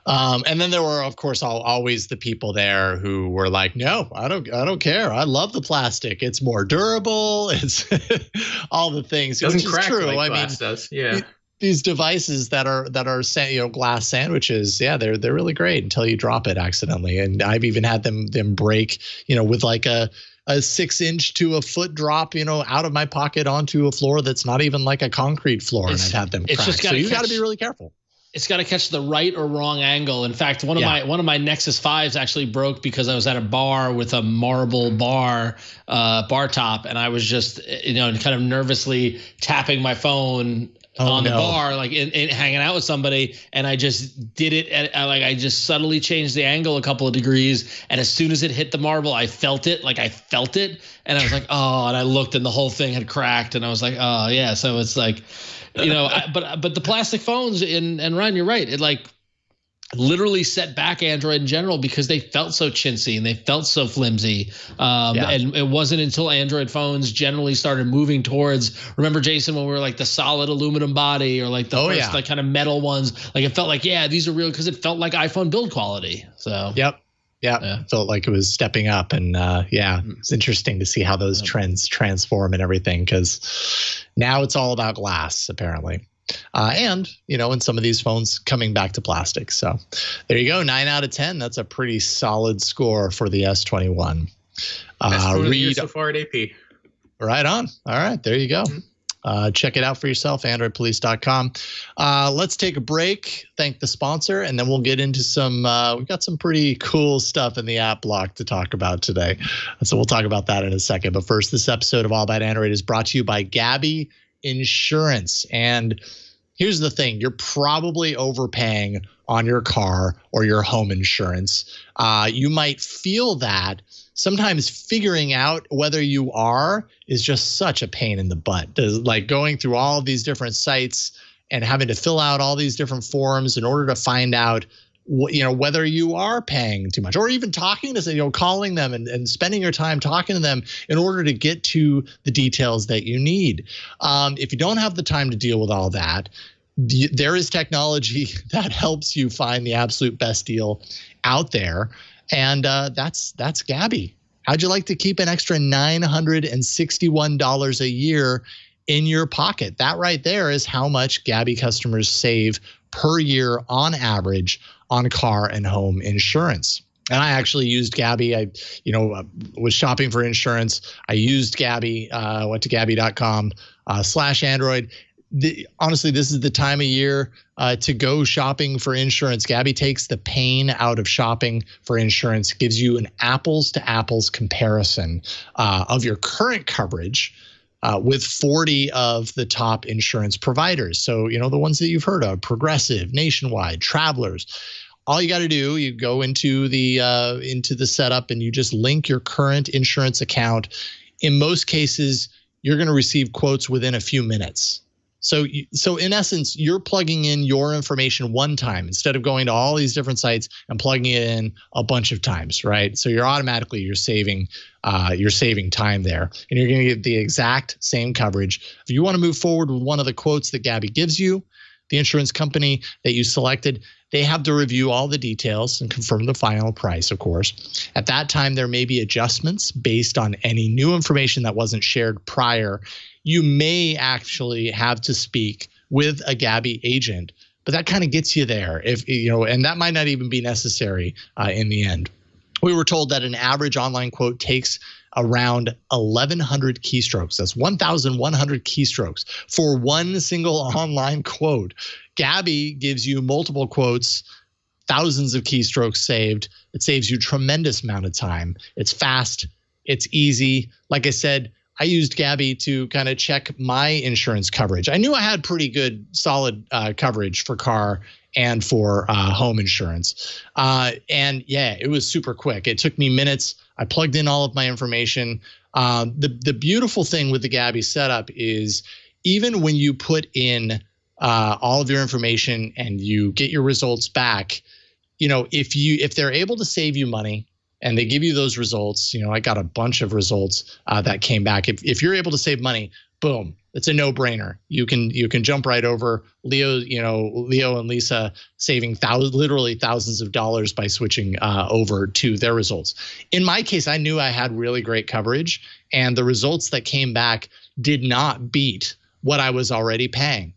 A: And then there were, of course, always the people there who were like, no, I don't care. I love the plastic. It's more durable. It's all the things.
E: Doesn't
A: which
E: crack
A: is true.
E: like glass does. Yeah.
A: These devices that are glass sandwiches, they're really great until you drop it accidentally. And I've even had them break, with like a 6-inch to a foot drop, out of my pocket onto a floor that's not even like a concrete floor, and I've had them crack. So you got to be really careful.
D: It's got to catch the right or wrong angle. In fact, one of my Nexus 5s actually broke because I was at a bar with a marble bar top, and I was just kind of nervously tapping my phone on the bar, like in hanging out with somebody, and I just did it I just subtly changed the angle a couple of degrees, and as soon as it hit the marble, I felt it, and I was like, oh, and I looked, and the whole thing had cracked, and I was like, oh yeah. So it's like, but the plastic phones, and Ryne, you're right, it literally set back Android in general because they felt so chintzy and they felt so flimsy. And it wasn't until Android phones generally started moving towards, remember, Jason, when we were like the solid aluminum body or like the first like kind of metal ones, like it felt like, these are real, because it felt like iPhone build quality. So it felt like it was stepping up. And it's interesting to see how those trends transform and everything, because now it's all about glass apparently. And in some of these phones coming back to plastic. So there you go. 9 out of 10. That's a pretty solid score for the S21.
E: Read so far at AP.
A: Right on. All right. There you go. Check it out for yourself. AndroidPolice.com. Let's take a break. Thank the sponsor, and then we'll get into some. We've got some pretty cool stuff in the app block to talk about today. So we'll talk about that in a second. But first, this episode of All About Android is brought to you by Gabi Insurance. And here's the thing, you're probably overpaying on your car or your home insurance. You might feel that. Sometimes figuring out whether you are is just such a pain in the butt. Like going through all of these different sites and having to fill out all these different forms in order to find out whether you are paying too much, or even talking to calling them and spending your time talking to them in order to get to the details that you need. If you don't have the time to deal with all that, there is technology that helps you find the absolute best deal out there. And that's Gabi. How'd you like to keep an extra $961 a year in your pocket? That right there is how much Gabi customers save per year on average on car and home insurance. And I actually used Gabi. I was shopping for insurance. I used Gabi, went to gabi.com/Android. Honestly, this is the time of year to go shopping for insurance. Gabi takes the pain out of shopping for insurance, gives you an apples to apples comparison of your current coverage with 40 of the top insurance providers. So, the ones that you've heard of: Progressive, Nationwide, Travelers. All you got to do, you go into the setup and you just link your current insurance account. In most cases, you're going to receive quotes within a few minutes. So in essence, you're plugging in your information one time instead of going to all these different sites and plugging it in a bunch of times, right? So you're saving time there, and you're going to get the exact same coverage. If you want to move forward with one of the quotes that Gabi gives you, the insurance company that you selected, they have to review all the details and confirm the final price, of course. At that time, there may be adjustments based on any new information that wasn't shared prior. You may actually have to speak with a Gabi agent, but that kind of gets you there, and that might not even be necessary in the end. We were told that an average online quote takes around 1,100 keystrokes. That's 1,100 keystrokes for one single online quote. Gabi gives you multiple quotes, thousands of keystrokes saved. It saves you a tremendous amount of time. It's fast. It's easy. Like I said, I used Gabi to kind of check my insurance coverage. I knew I had pretty good, solid coverage for car and for home insurance. And yeah, it was super quick. It took me minutes. I plugged in all of my information. The beautiful thing with the Gabi setup is even when you put in all of your information and you get your results back, if they're able to save you money and they give you those results, I got a bunch of results that came back. If you're able to save money, boom, it's a no-brainer. You can jump right over. Leo and Lisa saving literally thousands of dollars by switching over to their results. In my case, I knew I had really great coverage, and the results that came back did not beat what I was already paying.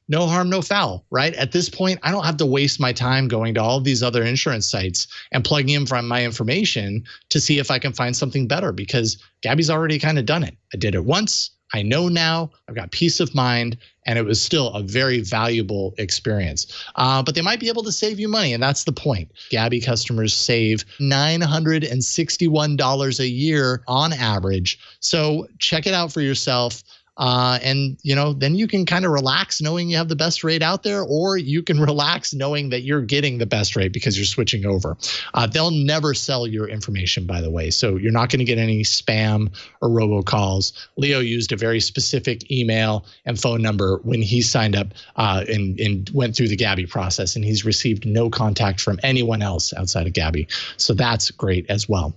A: No harm, no foul, right? At this point, I don't have to waste my time going to all of these other insurance sites and plugging in from my information to see if I can find something better, because Gabi's already kind of done it. I did it once. I know now. I've got peace of mind, and it was still a very valuable experience. But they might be able to save you money, and that's the point. Gabi customers save $961 a year on average. So check it out for yourself. And then you can kind of relax knowing you have the best rate out there, or you can relax knowing that you're getting the best rate because you're switching over. They'll never sell your information, by the way, so you're not going to get any spam or robocalls. Leo used a very specific email and phone number when he signed up and went through the Gabi process, and he's received no contact from anyone else outside of Gabi. So that's great as well.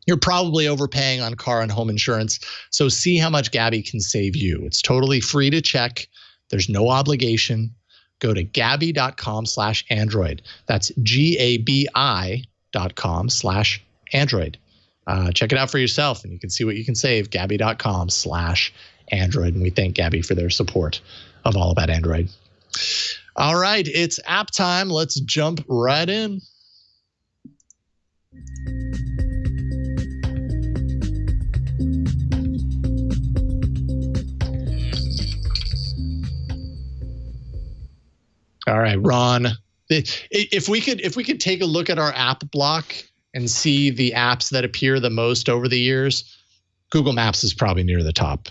A: You're probably overpaying on car and home insurance, so see how much Gabi can save you. It's totally free to check. There's no obligation. Go to gabi.com/Android. That's GABI.com/Android. Check it out for yourself, and you can see what you can save. Gabi.com/Android. And we thank Gabi for their support of All About Android. All right, it's app time. Let's jump right in. All right, Ron, if we could take a look at our app block and see the apps that appear the most over the years, Google Maps is probably near the top.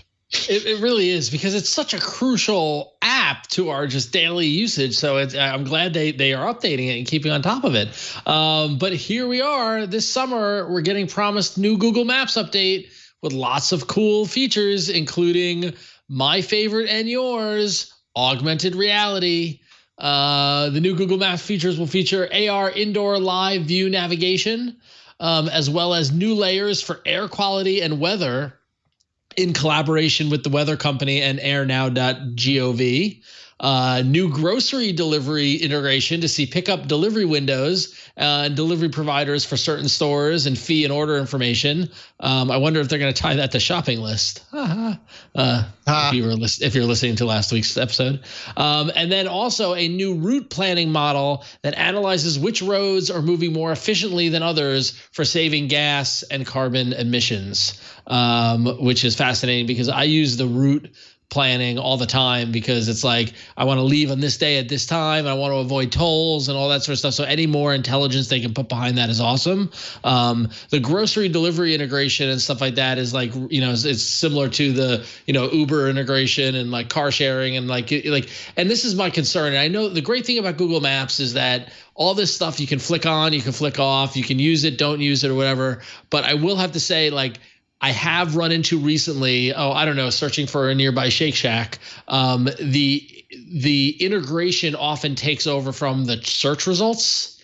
D: It really is, because it's such a crucial app to our just daily usage. So I'm glad they are updating it and keeping on top of it. But here we are this summer, we're getting promised new Google Maps update with lots of cool features, including my favorite and yours, augmented reality. The new Google Maps features will feature AR indoor live view navigation, as well as new layers for air quality and weather in collaboration with the weather company and airnow.gov. New grocery delivery integration to see pickup delivery windows and delivery providers for certain stores and fee and order information. I wonder if they're going to tie that to shopping list. If you're listening to last week's episode. And then also a new route planning model that analyzes which roads are moving more efficiently than others for saving gas and carbon emissions, which is fascinating because I use the route planning all the time because it's like I want to leave on this day at this time and I want to avoid tolls and all that sort of stuff. So any more intelligence they can put behind that is awesome. The grocery delivery integration and stuff like that is like, it's similar to the, Uber integration and like car sharing and and this is my concern. And I know the great thing about Google Maps is that all this stuff you can flick on, you can flick off, you can use it, don't use it or whatever. But I will have to say, like, I have run into recently, searching for a nearby Shake Shack. The integration often takes over from the search results,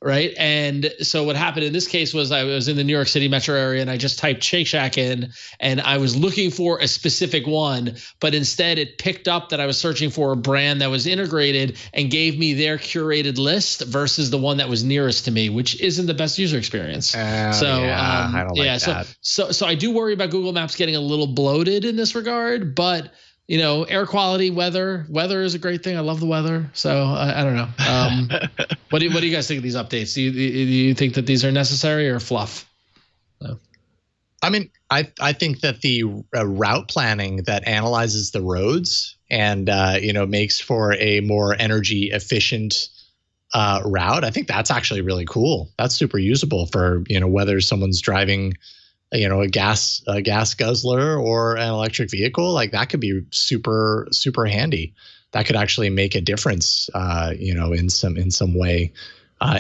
D: right? And so what happened in this case was I was in the New York City metro area and I just typed Shake Shack in and I was looking for a specific one, but instead it picked up that I was searching for a brand that was integrated and gave me their curated list versus the one that was nearest to me, which isn't the best user experience.
A: I don't like that.
D: So I do worry about Google Maps getting a little bloated in this regard, but air quality, weather is a great thing. I love the weather. So I don't know. What do you guys think of these updates? Do you think that these are necessary or fluff? No.
A: I mean, I think that the route planning that analyzes the roads and, makes for a more energy efficient route, I think that's actually really cool. That's super usable for, whether someone's driving a gas guzzler or an electric vehicle, like that could be super, super handy. That could actually make a difference, in some way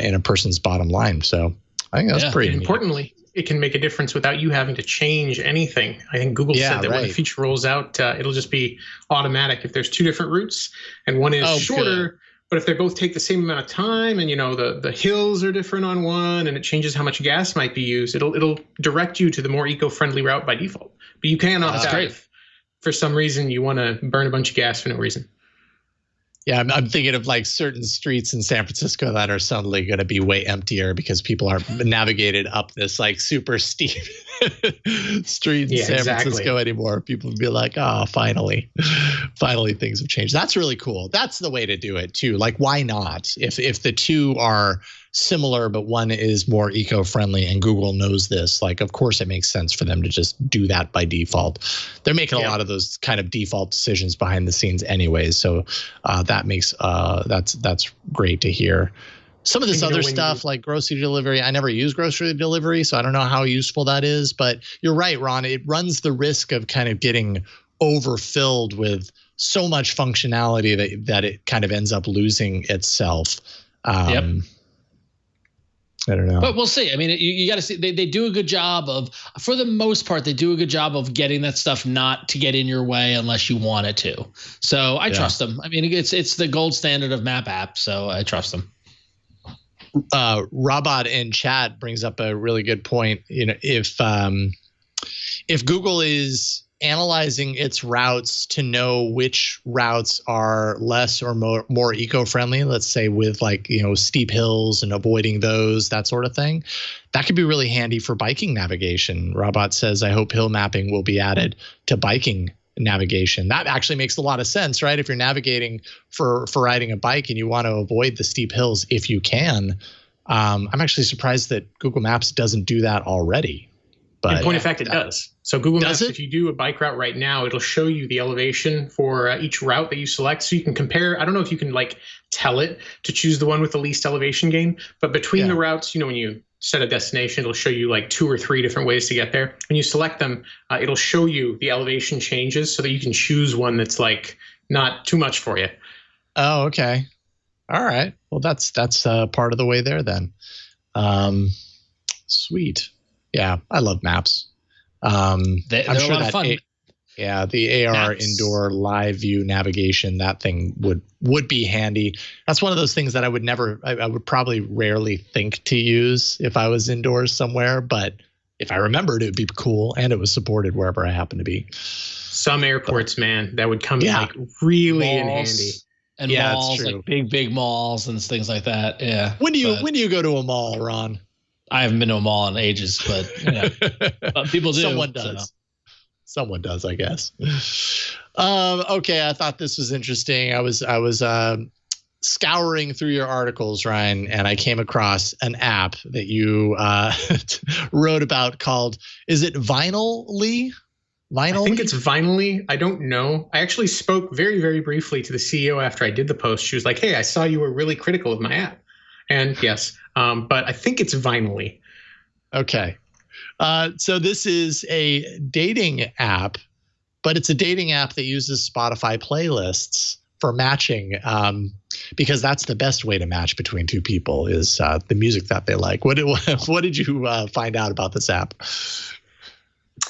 A: in a person's bottom line. So I think that's pretty neat.
E: Importantly, it can make a difference without you having to change anything. I think Google said that when the feature rolls out, it'll just be automatic. If there's two different routes and one is shorter, good. But if they both take the same amount of time and, the hills are different on one and it changes how much gas might be used, it'll direct you to the more eco-friendly route by default. But you can opt out if for some reason you want to burn a bunch of gas for no reason.
A: Yeah, I'm thinking of like certain streets in San Francisco that are suddenly going to be way emptier because people are navigated up this like super steep street in San Francisco anymore. People would be like, oh, finally things have changed. That's really cool. That's the way to do it too. Like, why not? If the two are similar, but one is more eco-friendly and Google knows this, like, of course it makes sense for them to just do that by default. They're making a lot of those kind of default decisions behind the scenes anyways. So that makes that's great to hear. Some of this other stuff like grocery delivery, I never use grocery delivery, so I don't know how useful that is. But you're right, Ron. It runs the risk of kind of getting overfilled with so much functionality that it kind of ends up losing itself. I don't know. But
D: we'll see. I mean, you got to see. They do a good job of, for the most part, they do a good job of getting that stuff not to get in your way unless you want it to. So I trust them. I mean, it's the gold standard of map apps, so I trust them.
A: Robot in chat brings up a really good point. If Google is analyzing its routes to know which routes are less or more eco-friendly, let's say with like, steep hills and avoiding those, that sort of thing, that could be really handy for biking navigation. Robot says, I hope hill mapping will be added to biking navigation. That actually makes a lot of sense, right? If you're navigating for riding a bike and you want to avoid the steep hills if you can. I'm actually surprised that Google Maps doesn't do that already. But
E: in point of fact, it does. So Google Maps, if you do a bike route right now, it'll show you the elevation for each route that you select. So you can compare. I don't know if you can like tell it to choose the one with the least elevation gain, but between the routes, when you set a destination, it'll show you like 2 or 3 different ways to get there. When you select them, it'll show you the elevation changes so that you can choose one that's like not too much for you.
A: Oh, okay. All right. Well, that's part of the way there then. Sweet. Yeah, I love maps. I'm
D: sure a lot of fun.
A: The AR maps. Indoor live view navigation, that thing would be handy. That's one of those things that I would probably rarely think to use if I was indoors somewhere. But if I remembered, it would be cool, and it was supported wherever I happen to be.
E: Some airports, man, that would come like really in handy.
D: and malls, like big malls and things like that. Yeah.
A: When do you go to a mall, Ron?
D: I haven't been to a mall in ages, but people do.
A: Someone does. Someone does, I guess. Okay, I thought this was interesting. I was scouring through your articles, Ryne, and I came across an app that you wrote about called, is it Vinally?
E: I think it's Vinally. I don't know. I actually spoke very, very briefly to the CEO after I did the post. She was like, hey, I saw you were really critical of my app. And yes, but I think it's Vinally.
A: Okay. So this is a dating app, but it's a dating app that uses Spotify playlists for matching, because that's the best way to match between two people is the music that they like. What did you find out about this app?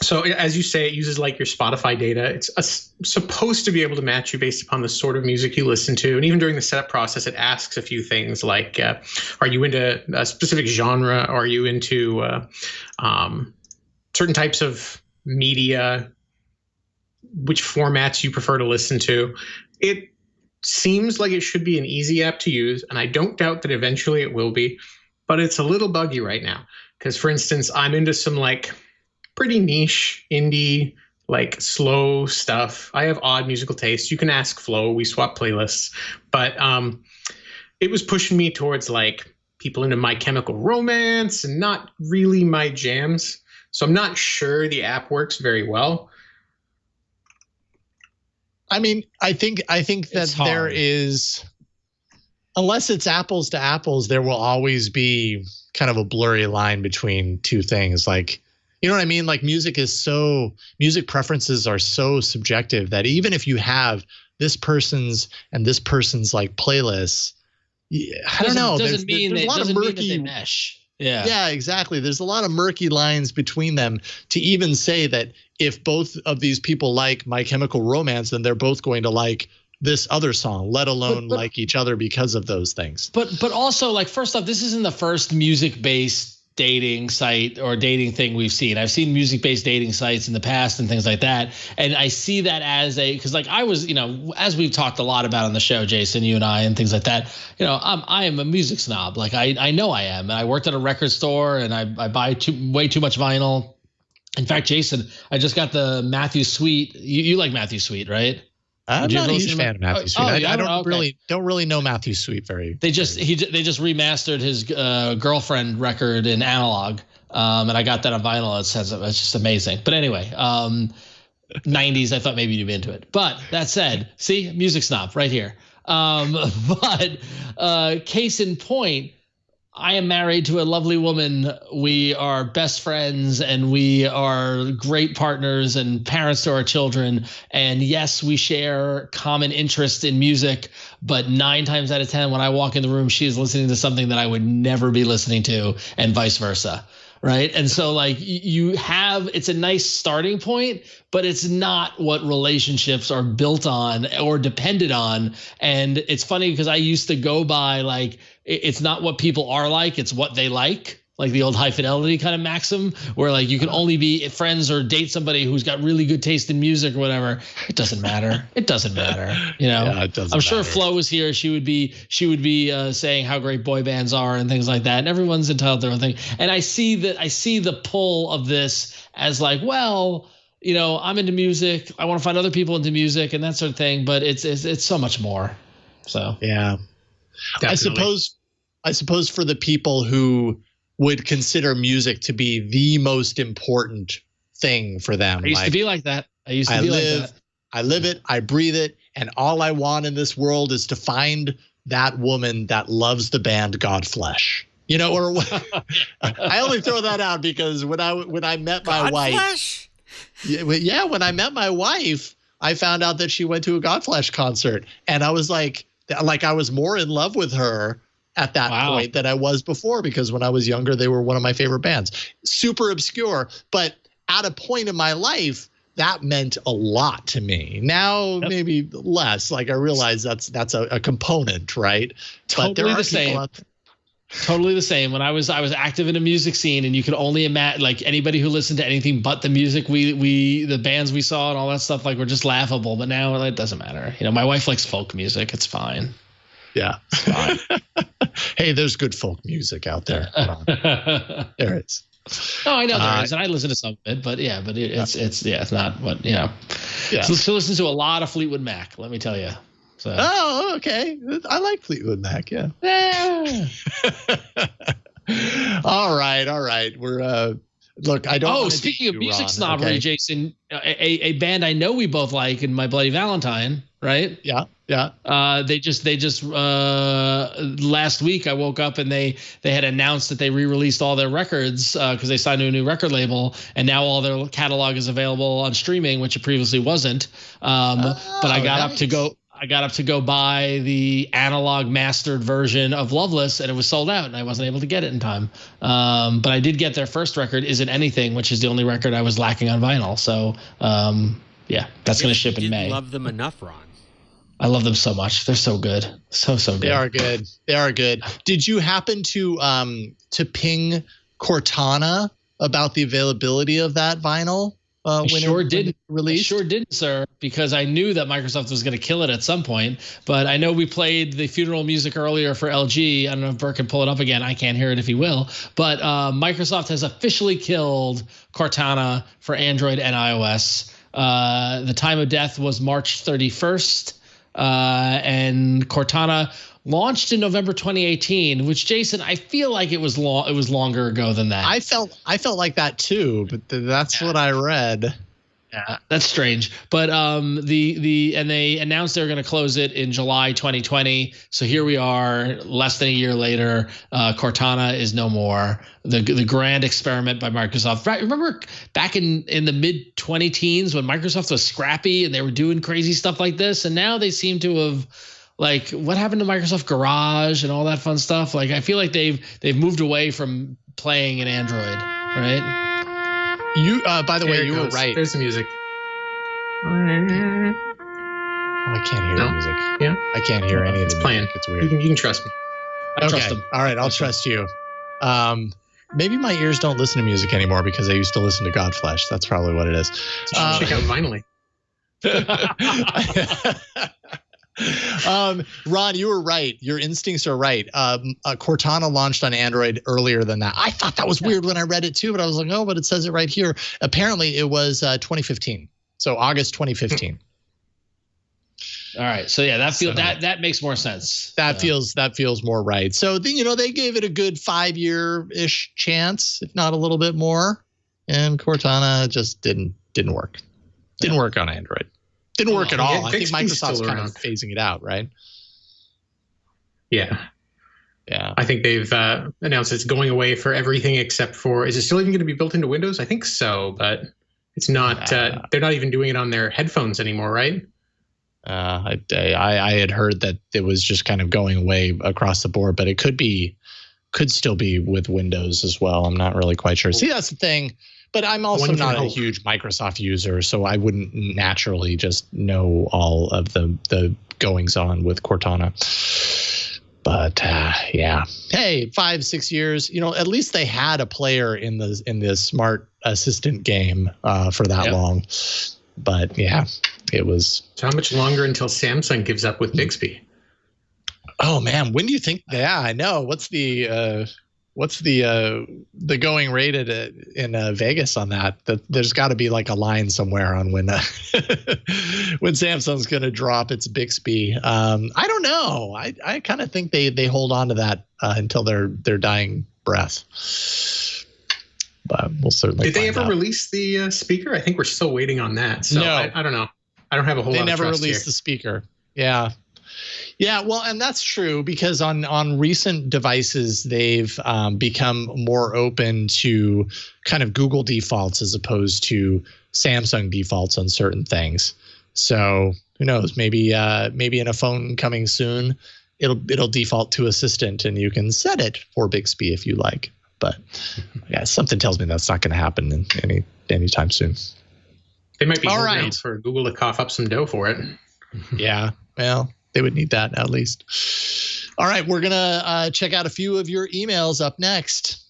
E: So as you say, it uses like your Spotify data. It's supposed to be able to match you based upon the sort of music you listen to. And even during the setup process, it asks a few things like, are you into a specific genre? Are you into certain types of media? Which formats you prefer to listen to? It seems like it should be an easy app to use, and I don't doubt that eventually it will be, but it's a little buggy right now. Because, for instance, I'm into some like pretty niche indie, like slow stuff. I have odd musical tastes. You can ask Flo. We swap playlists. But it was pushing me towards like people into My Chemical Romance and not really my jams. So I'm not sure the app works very well.
A: I mean, I think that there is, unless it's apples to apples, there will always be kind of a blurry line between two things. Like, you know what I mean? Like music preferences are so subjective that even if you have this person's and this person's like playlists, I don't know. There's a lot of murky mesh. Yeah, exactly. There's a lot of murky lines between them to even say that if both of these people like My Chemical Romance, then they're both going to like this other song, let alone like each other because of those things.
D: But also, like, first off, this isn't the first music-based dating site or dating thing we've seen. I've seen music-based dating sites in the past and things like that. And I see that as because like I was, as we've talked a lot about on the show, Jason, you and I, and things like that, I am a music snob. Like I know I am. And I worked at a record store and I buy way too much vinyl. In fact, Jason, I just got the Matthew Sweet. You like Matthew Sweet, right?
A: I'm not a huge fan of Matthew Sweet. I don't really know Matthew Sweet very. They just
D: remastered his Girlfriend record in analog, and I got that on vinyl. It's just amazing. But anyway, 90s. I thought maybe you'd be into it. But that said, see, music snob right here. But case in point, I am married to a lovely woman. We are best friends and we are great partners and parents to our children. And yes, we share common interest in music, but 9 times out of 10, when I walk in the room, she is listening to something that I would never be listening to, and vice versa. Right. And so like it's a nice starting point, but it's not what relationships are built on or depended on. And it's funny because I used to go by like, it's not what people are like, it's what they like the old High Fidelity kind of maxim where like you can only be friends or date somebody who's got really good taste in music or whatever. It doesn't matter. It doesn't matter.
A: Yeah, it doesn't
D: I'm sure if Flo was here, she would be saying how great boy bands are and things like that. And everyone's entitled to their own thing. And I see the pull of this as like, well, I'm into music. I want to find other people into music and that sort of thing. But it's so much more. So
A: yeah, definitely. I suppose for the people who would consider music to be the most important thing for them.
D: I used to be like that.
A: I live it, I breathe it, and all I want in this world is to find that woman that loves the band Godflesh. Or I only throw that out because when I met my wife, when I met my wife, I found out that she went to a Godflesh concert, and I was like I was more in love with her at that point than I was before, because when I was younger, they were one of my favorite bands. Super obscure, but at a point in my life, that meant a lot to me. Now, maybe less. Like I realize that's a component, right?
D: Totally
A: but there are
D: the same. Totally the same. When I was active in a music scene, and you could only imagine, like, anybody who listened to anything but the music the bands we saw and all that stuff, like, were just laughable. But now it doesn't matter. You know, my wife likes folk music. It's fine.
A: Yeah. It's fine. Hey, there's good folk music out there. There is.
D: Oh, I know there is, and I listen to some of it, but it's not what, you know. Yeah. So she listens to a lot of Fleetwood Mac, let me tell you. So.
A: Oh, okay. I like Fleetwood Mac. Yeah. All right. We're look. I don't.
D: Oh, speaking of music snobbery, okay. Jason, a band I know we both like, in My Bloody Valentine, right?
A: Yeah.
D: They just last week I woke up and they had announced that they re-released all their records because they signed to a new record label, and now all their catalog is available on streaming, which it previously wasn't. But I got up to go. I got up to go buy the analog mastered version of Loveless, and it was sold out, and I wasn't able to get it in time. But I did get their first record, Isn't Anything, which is the only record I was lacking on vinyl. So, yeah, that's going to ship in May.
F: Love them enough, Ron.
D: I love them so much. They're so good. So good.
A: They are good. They are good. Did you happen to ping Cortana about the availability of that vinyl?
D: I sure didn't, sir, because I knew that Microsoft was going to kill it at some point. But I know we played the funeral music earlier for LG. I don't know if Bert can pull it up again. I can't hear it if he will. But Microsoft has officially killed Cortana for Android and iOS. The time of death was March 31st. And Cortana launched in November 2018, which, Jason, I feel like it was longer ago than that.
A: I felt like that too, but that's what I read.
D: Yeah, that's strange. But and they announced they were going to close it in July 2020. So here we are, less than a year later. Cortana is no more. The grand experiment by Microsoft. Right? Remember back in the mid 2010s when Microsoft was scrappy and they were doing crazy stuff like this, and now they seem to have. Like, what happened to Microsoft Garage and all that fun stuff? Like, I feel like they've moved away from playing in Android, right?
A: You, by the way, you were right.
E: There's the music.
A: Oh, I can't hear the music.
E: Yeah,
A: I can't hear any of the
E: playing.
A: Music. It's weird.
E: You can trust me.
A: I trust them. All right, I'll trust you. Maybe my ears don't listen to music anymore because I used to listen to Godflesh. That's probably what it is.
E: Check out Finally.
A: Ron, you were right. Your instincts are right. Cortana launched on Android earlier than that. I thought that was weird when I read it too, but I was like, oh, but it says it right here. Apparently it was 2015. So August 2015.
D: All right. So yeah, that makes more sense.
A: That feels more right. So they gave it a good 5-year-ish chance, if not a little bit more. And Cortana just didn't work. Didn't work on Android. Didn't work at all. I think Microsoft's kind of phasing it out, right?
E: Yeah. I think they've announced it's going away for everything except for, is it still even going to be built into Windows? I think so, but it's not. They're not even doing it on their headphones anymore, right?
A: I had heard that it was just kind of going away across the board, but it could still be with Windows as well. I'm not really quite sure. See, that's the thing. But I'm also not a huge Microsoft user, so I wouldn't naturally just know all of the goings on with Cortana. But yeah, hey, 5-6 years. At least they had a player in the smart assistant game for that long. But yeah, it was.
E: So how much longer until Samsung gives up with Bixby?
A: Oh man, when do you think? Yeah, I know. What's the going rate in Vegas on that? There's got to be like a line somewhere on when Samsung's going to drop its Bixby. I don't know. I kind of think they hold on to that until their dying breath. But we'll certainly.
E: Did they ever release the speaker? I think we're still waiting on that. So no. I don't know. I don't have a whole lot of trust here. They never released
A: the speaker. Yeah. Yeah, well, and that's true because on recent devices, they've become more open to kind of Google defaults as opposed to Samsung defaults on certain things. So who knows? Maybe in a phone coming soon, it'll default to Assistant, and you can set it for Bixby if you like. But yeah, something tells me that's not going to happen anytime soon.
E: They might be holding out for Google to cough up some dough for it.
A: Yeah, well. They would need that at least. All right, we're going to check out a few of your emails up next.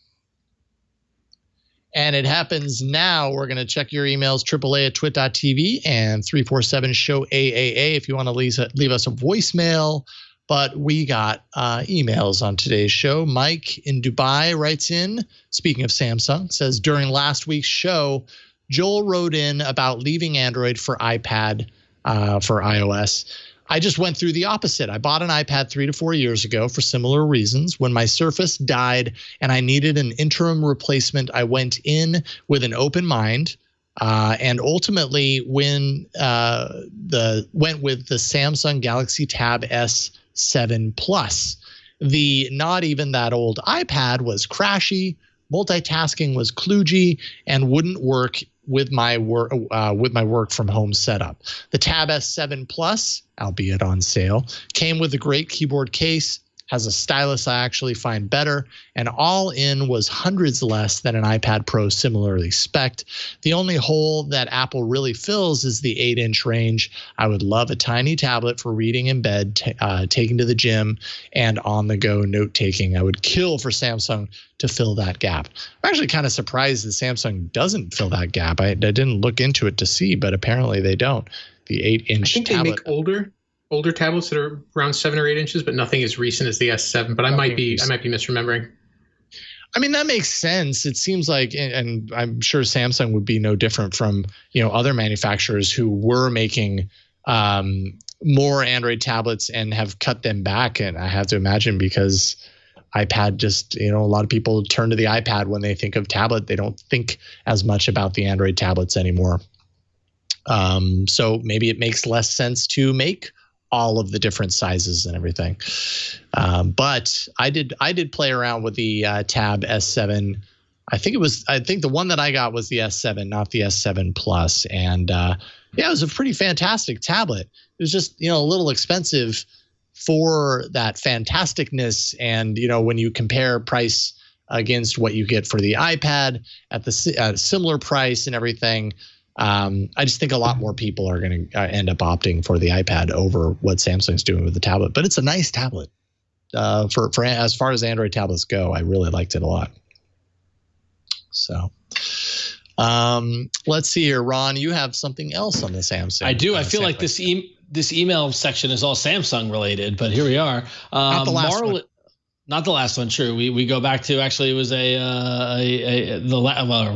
A: And it happens now. We're going to check your emails, AAA@twit.tv and 347-SHOW-AAA if you want to leave us a voicemail. But we got emails on today's show. Mike in Dubai writes in, speaking of Samsung, says, during last week's show, Joel wrote in about leaving Android for iPad for iOS. I just went through the opposite. I bought an iPad 3 to 4 years ago for similar reasons. When my Surface died and I needed an interim replacement, I went in with an open mind and ultimately went with the Samsung Galaxy Tab S7 Plus. The not even that old iPad was crashy, multitasking was kludgy, and wouldn't work with my work from home setup. The Tab S7 Plus, albeit on sale, came with a great keyboard case, has a stylus I actually find better, and all in was hundreds less than an iPad Pro similarly spec'd. The only hole that Apple really fills is the 8-inch range. I would love a tiny tablet for reading in bed, taking to the gym, and on-the-go note-taking. I would kill for Samsung to fill that gap. I'm actually kind of surprised that Samsung doesn't fill that gap. I didn't look into it to see, but apparently they don't. The 8-inch tablet.
E: I think they make older tablets that are around 7 or 8 inches, but nothing as recent as the S7. But I might be misremembering.
A: I mean, that makes sense. It seems like, and I'm sure Samsung would be no different from other manufacturers who were making more Android tablets and have cut them back. And I have to imagine because iPad just, a lot of people turn to the iPad when they think of tablet. They don't think as much about the Android tablets anymore. So maybe it makes less sense to make all of the different sizes and everything. But I did play around with the Tab S7. I think the one that I got was the S7, not the S7 Plus. And it was a pretty fantastic tablet. It was just, a little expensive for that fantasticness. And, when you compare price against what you get for the iPad at the similar price and everything, I just think a lot more people are going to end up opting for the iPad over what Samsung's doing with the tablet. But it's a nice tablet. For as far as Android tablets go, I really liked it a lot. So let's see here, Ron. You have something else on the Samsung.
D: I do. I feel like this email section is all Samsung related, but here we are.
A: Not the last one.
D: Not the last one, true. We go back to, actually, it was we'll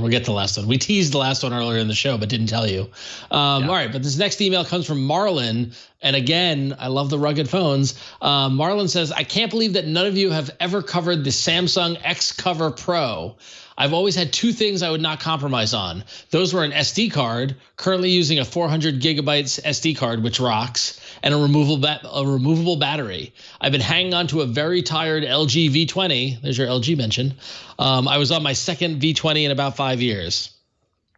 D: get to the last one. We teased the last one earlier in the show, but didn't tell you. All right, but this next email comes from Marlon. And again, I love the rugged phones. Marlon says, I can't believe that none of you have ever covered the Samsung X-Cover Pro. I've always had two things I would not compromise on. Those were an SD card, currently using a 400 gigabytes SD card, which rocks, and a removable battery. I've been hanging on to a very tired LG V20. There's your LG mention. I was on my second V20 in about 5 years.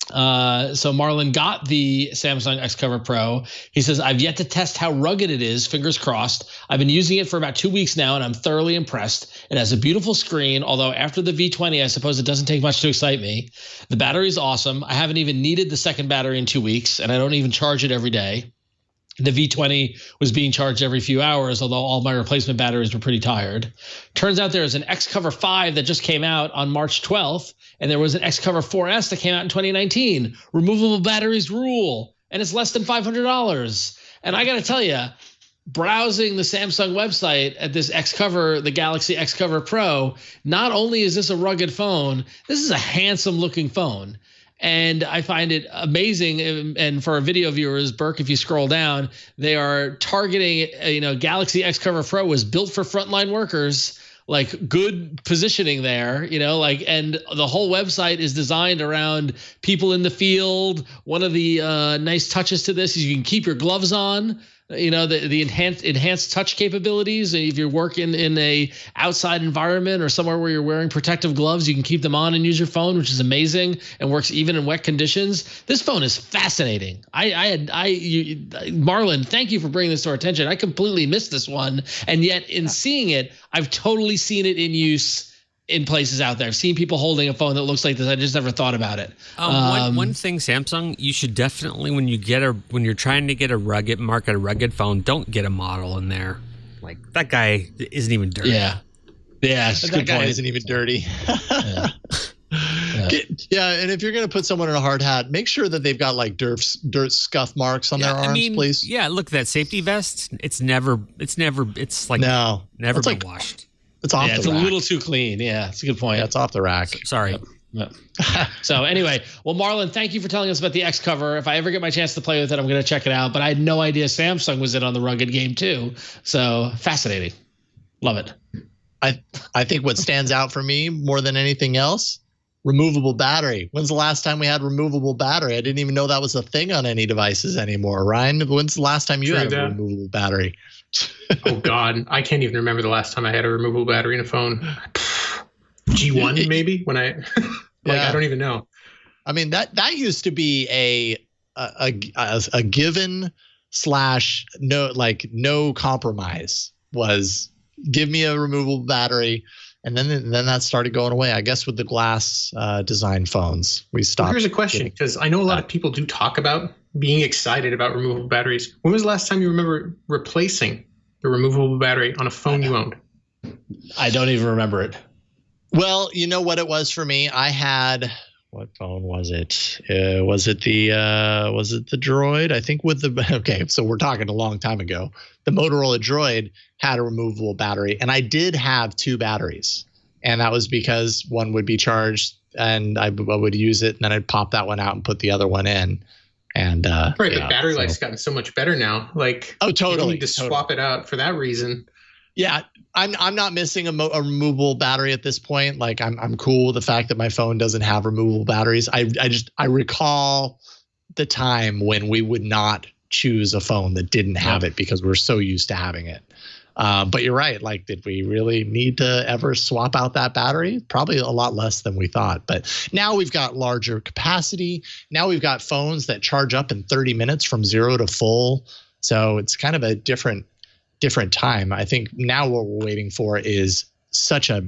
D: So Marlon got the Samsung X-Cover Pro. He says, I've yet to test how rugged it is, fingers crossed. I've been using it for about 2 weeks now, and I'm thoroughly impressed. It has a beautiful screen, although after the V20, I suppose it doesn't take much to excite me. The battery is awesome. I haven't even needed the second battery in 2 weeks, and I don't even charge it every day. The V20 was being charged every few hours, although all my replacement batteries were pretty tired. Turns out there is an X-Cover 5 that just came out on March 12th, and there was an X-Cover 4S that came out in 2019. Removable batteries rule, and it's less than $500. And I got to tell you, browsing the Samsung website at this X-Cover, the Galaxy X-Cover Pro, not only is this a rugged phone, this is a handsome looking phone. And I find it amazing. And for our video viewers, Burke, if you scroll down, they are targeting, Galaxy X-Cover Pro was built for frontline workers, like good positioning there, and the whole website is designed around people in the field. One of the nice touches to this is you can keep your gloves on. The enhanced touch capabilities. If you're working in a outside environment or somewhere where you're wearing protective gloves, you can keep them on and use your phone, which is amazing and works even in wet conditions. This phone is fascinating. Marlon, thank you for bringing this to our attention. I completely missed this one, and yet in seeing it, I've totally seen it in use in places out there. I've seen people holding a phone that looks like this. I just never thought about it.
F: One thing, Samsung, you should definitely, when you're trying to get a rugged phone, don't get a model in there. Like that guy isn't even dirty.
D: Yeah, it's a
A: That
D: good
A: guy
D: point.
A: isn't even dirty.
D: Yeah.
A: And if you're gonna put someone in a hard hat, make sure that they've got like dirt scuff marks on their arms, please.
F: Yeah, look, that safety vest. It's never never been washed.
A: It's off.
D: It's
A: the
D: a
A: rack.
D: little too clean. Yeah, it's a good point.
A: Yeah, it's off the rack.
F: Sorry.
D: Yep. So anyway, well, Marlon, thank you for telling us about the X cover. If I ever get my chance to play with it, I'm going to check it out. But I had no idea Samsung was in on the rugged game too. So fascinating. Love it.
A: I think what stands out for me more than anything else, removable battery. When's the last time we had removable battery? I didn't even know that was a thing on any devices anymore. Ryne, when's the last time you had a removable battery?
E: Oh God, I can't even remember the last time I had a removable battery in a phone. G1 maybe when I I don't even know.
A: I mean that used to be a given / no compromise was give me a removable battery, and then that started going away. I guess with the glass design phones we stopped.
E: Well, here's a question, because I know a lot of people do talk about being excited about removable batteries. When was the last time you remember replacing the removable battery on a phone you owned?
D: I don't even remember it.
A: Well, you know what it was for me? I had, what phone was it? Was it the Droid? I think okay, so we're talking a long time ago. The Motorola Droid had a removable battery, and I did have 2 batteries. And that was because one would be charged and I would use it, and then I'd pop that one out and put the other one in. And
E: right, but battery life's gotten so much better now. Like,
A: oh, totally. You don't
E: need to swap it out for that reason.
A: Yeah, I'm not missing a removable battery at this point. Like I'm cool with the fact that my phone doesn't have removable batteries. I recall the time when we would not choose a phone that didn't have it because we're so used to having it. But you're right. Like, did we really need to ever swap out that battery? Probably a lot less than we thought. But now we've got larger capacity. Now we've got phones that charge up in 30 minutes from 0 to full. So it's kind of a different time. I think now what we're waiting for is such a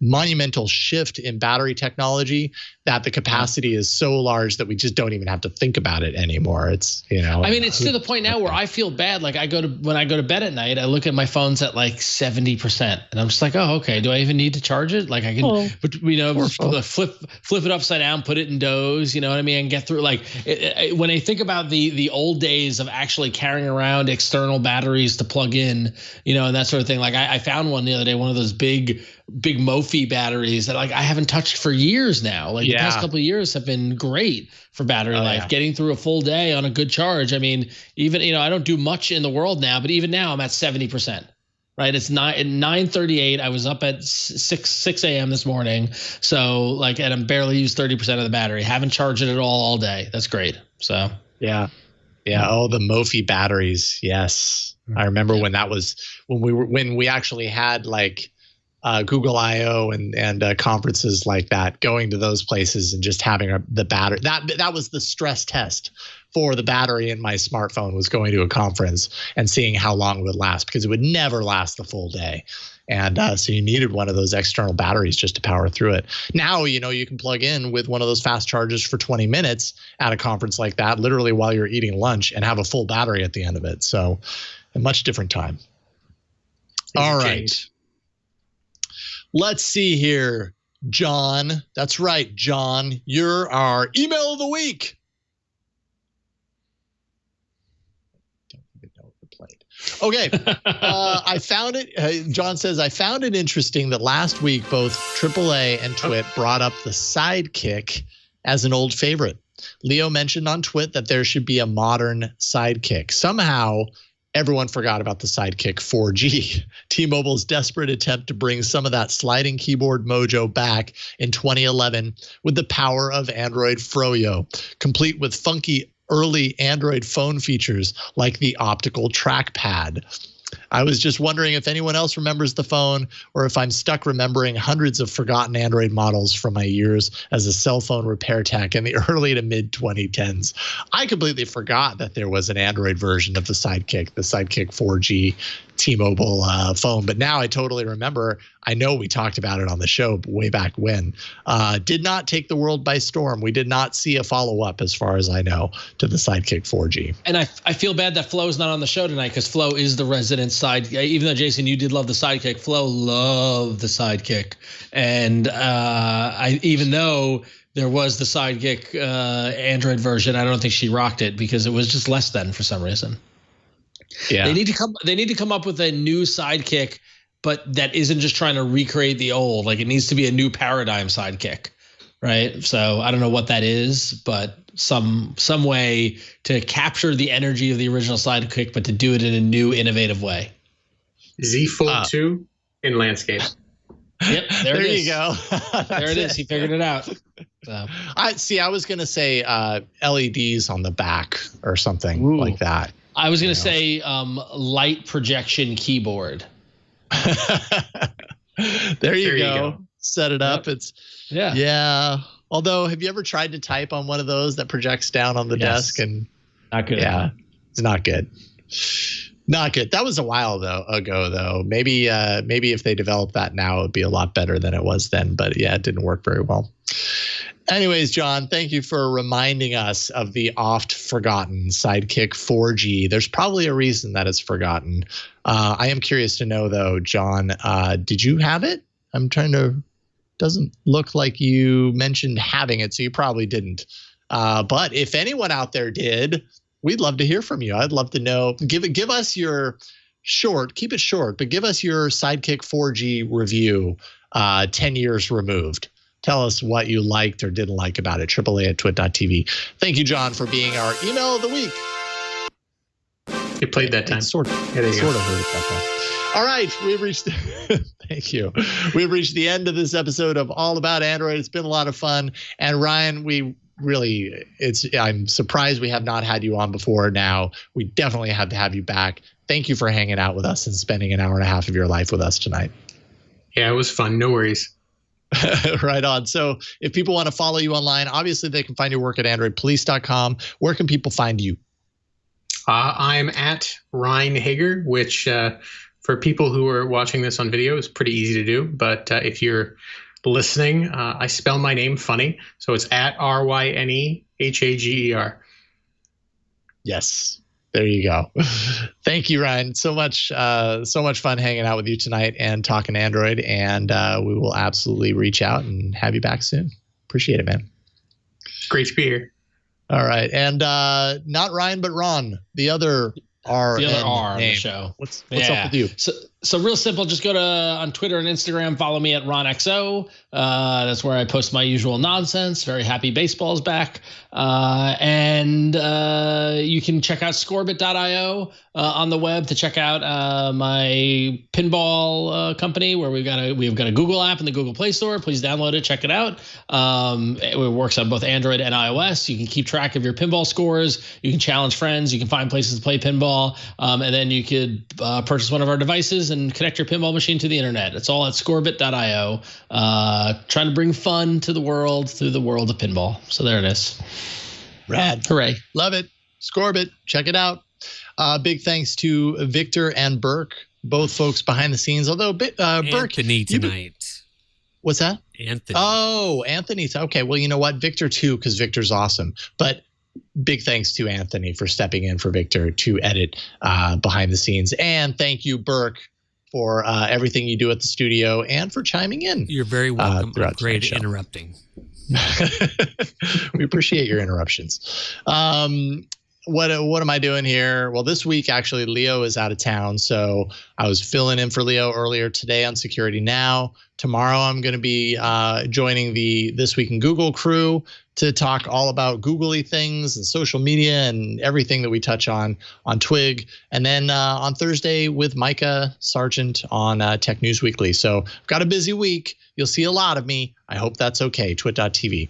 A: monumental shift in battery technology that the capacity is so large that we just don't even have to think about it anymore. It's, I mean,
D: it's to the point now where I feel bad. Like when I go to bed at night, I look at my phone's at like 70%, and I'm just like, oh, okay. Do I even need to charge it? Like I can, flip it upside down, put it in doze, you know what I mean? And get through when I think about the old days of actually carrying around external batteries to plug in, and that sort of thing. Like I found one the other day, one of those big Mophie batteries that I haven't touched for years now. Like the past couple of years have been great for battery life. Yeah. Getting through a full day on a good charge. I mean, even I don't do much in the world now, but even now I'm at 70%. Right? It's 9:38. I was up at 6 a.m. this morning. So and I'm barely used 30% of the battery. Haven't charged it at all day. That's great. So
A: yeah. Oh, the Mophie batteries. Yes, I remember when we actually had Google I/O and conferences like that, going to those places and just having the battery. That was the stress test for the battery in my smartphone, was going to a conference and seeing how long it would last, because it would never last the full day. And so you needed one of those external batteries just to power through it. Now, you can plug in with one of those fast chargers for 20 minutes at a conference like that, literally while you're eating lunch, and have a full battery at the end of it. So a much different time. All right. Let's see here, John. That's right, John. You're our email of the week. Don't even know if it played. Okay. I found it. John says, I found it interesting that last week both AAA and Twit brought up the Sidekick as an old favorite. Leo mentioned on Twit that there should be a modern Sidekick. Somehow, everyone forgot about the Sidekick 4G. T-Mobile's desperate attempt to bring some of that sliding keyboard mojo back in 2011 with the power of Android Froyo, complete with funky early Android phone features like the optical trackpad. I was just wondering if anyone else remembers the phone, or if I'm stuck remembering hundreds of forgotten Android models from my years as a cell phone repair tech in the early to mid 2010s. I completely forgot that there was an Android version of the Sidekick 4G T-Mobile phone, but now I totally remember. I know we talked about it on the show way back when. Did not take the world by storm. We did not see a follow-up, as far as I know, to the Sidekick 4G.
D: And I feel bad that Flo's not on the show tonight, because Flo is the resident even though Jason, you did love the Sidekick, Flo loved the Sidekick. And even though there was the Sidekick Android version, I don't think she rocked it because it was just less than for some reason. Yeah. They need to come up with a new Sidekick, but that isn't just trying to recreate the old. Like, it needs to be a new paradigm Sidekick. Right. So I don't know what that is, but some way to capture the energy of the original Sidekick, but to do it in a new, innovative way.
E: Z Fold 2 in landscape.
D: Yep. There you
A: go.
D: There it is. He figured it out. So.
A: I was going to say LEDs on the back or something like that.
D: I was going to say light projection keyboard.
A: There you go. Set it up. Yep. Yeah. Although, have you ever tried to type on one of those that projects down on the desk? And
D: not good.
A: Yeah, it's not good. Not good. That was a while ago, though. Maybe if they developed that now, it would be a lot better than it was then. But yeah, it didn't work very well. Anyways, John, thank you for reminding us of the oft forgotten Sidekick 4G. There's probably a reason that it's forgotten. I am curious to know, though, John, did you have it? I'm trying to. Doesn't look like you mentioned having it, so you probably didn't. But if anyone out there did, we'd love to hear from you. I'd love to know. Give us your keep it short, but give us your Sidekick 4G review 10 years removed. Tell us what you liked or didn't like about it. AAA@twit.tv. Thank you, John, for being our email of the week.
E: You played that time.
A: Sort of heard it that time. All right, we've reached. Thank you. We've reached the end of this episode of All About Android. It's been a lot of fun, and Ryan, I'm surprised we have not had you on before. Now we definitely have to have you back. Thank you for hanging out with us and spending an hour and a half of your life with us tonight.
E: Yeah, it was fun. No worries.
A: Right on. So if people want to follow you online, obviously they can find your work at androidpolice.com. Where can people find you?
E: I'm at Ryne Hager, which for people who are watching this on video is pretty easy to do. But if you're listening, I spell my name funny. So it's at RYNEHAGER. Yes.
A: There you go. Thank you, Ryan. So much fun hanging out with you tonight and talking Android. And we will absolutely reach out and have you back soon. Appreciate it, man.
E: Great to be here.
A: All right. And not Ryan, but Ron, the other R.
D: The other R on the show.
A: What's up with you?
D: So real simple. Just go on Twitter and Instagram. Follow me at RonXO. That's where I post my usual nonsense. Very happy baseball's back. And you can check out scorebit.io on the web to check out my pinball company where we've got a Google app in the Google Play Store. Please download it. Check it out. It works on both Android and iOS. You can keep track of your pinball scores. You can challenge friends. You can find places to play pinball. And then you could purchase one of our devices and connect your pinball machine to the internet. It's all at scorebit.io. Trying to bring fun to the world through the world of pinball. So there it is.
A: Rad.
D: Hooray.
A: Love it. Scorebit. Check it out. Big thanks to Victor and Burke, both folks behind the scenes. Although Burke.
F: Anthony tonight.
A: What's that?
F: Anthony.
A: Oh, Anthony. Okay. Well, you know what? Victor too, because Victor's awesome. But big thanks to Anthony for stepping in for Victor to edit behind the scenes. And thank you, Burke, for everything you do at the studio and for chiming in.
F: You're very welcome. Great interrupting.
A: We appreciate your interruptions. What am I doing here? Well, this week, actually, Leo is out of town. So I was filling in for Leo earlier today on Security Now. Tomorrow, I'm going to be joining the This Week in Google crew to talk all about googly things and social media and everything that we touch on Twig. And then on Thursday with Micah Sargent on Tech News Weekly. So I've got a busy week. You'll see a lot of me. I hope that's okay. Twit.tv.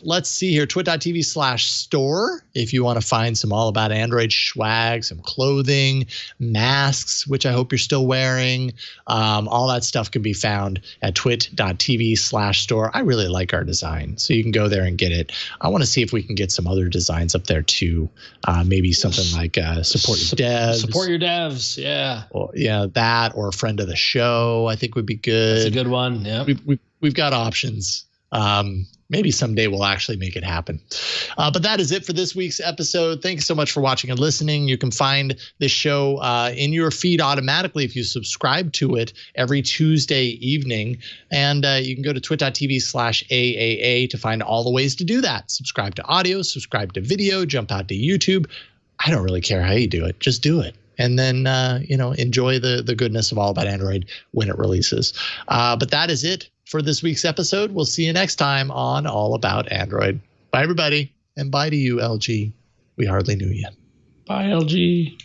A: Let's see here. Twit.tv/store. If you want to find some all about Android swag, some clothing, masks, which I hope you're still wearing. All that stuff can be found at twit.tv/store. I really like our design, so you can go there and get it. I want to see if we can get some other designs up there too. Maybe something like support your devs.
D: Support your devs. Yeah.
A: Or, that or a friend of the show, I think would be good.
D: That's a good one. Yeah.
A: We've got options. Maybe someday we'll actually make it happen. But that is it for this week's episode. Thanks so much for watching and listening. You can find this show in your feed automatically if you subscribe to it every Tuesday evening. And you can go to twit.tv/AAA to find all the ways to do that. Subscribe to audio, subscribe to video, jump out to YouTube. I don't really care how you do it. Just do it. And then, enjoy the goodness of All About Android when it releases. But that is it for this week's episode. We'll see you next time on All About Android. Bye, everybody. And bye to you, LG. We hardly knew you.
D: Bye, LG.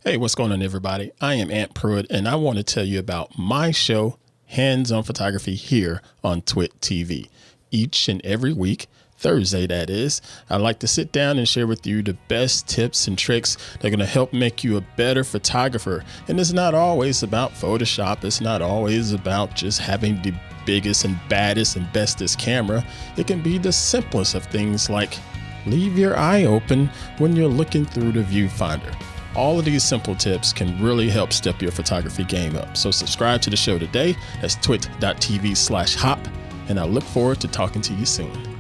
G: Hey, what's going on, everybody? I am Ant Pruitt, and I want to tell you about my show, Hands on Photography, here on Twit TV. Each and every week, Thursday that is, I like to sit down and share with you the best tips and tricks that are going to help make you a better photographer. And it's not always about Photoshop. It's not always about just having the biggest and baddest and bestest camera. It can be the simplest of things, like leave your eye open when you're looking through the viewfinder. All of these simple tips can really help step your photography game up. So subscribe to the show today. That's twit.tv/hop. And I look forward to talking to you soon.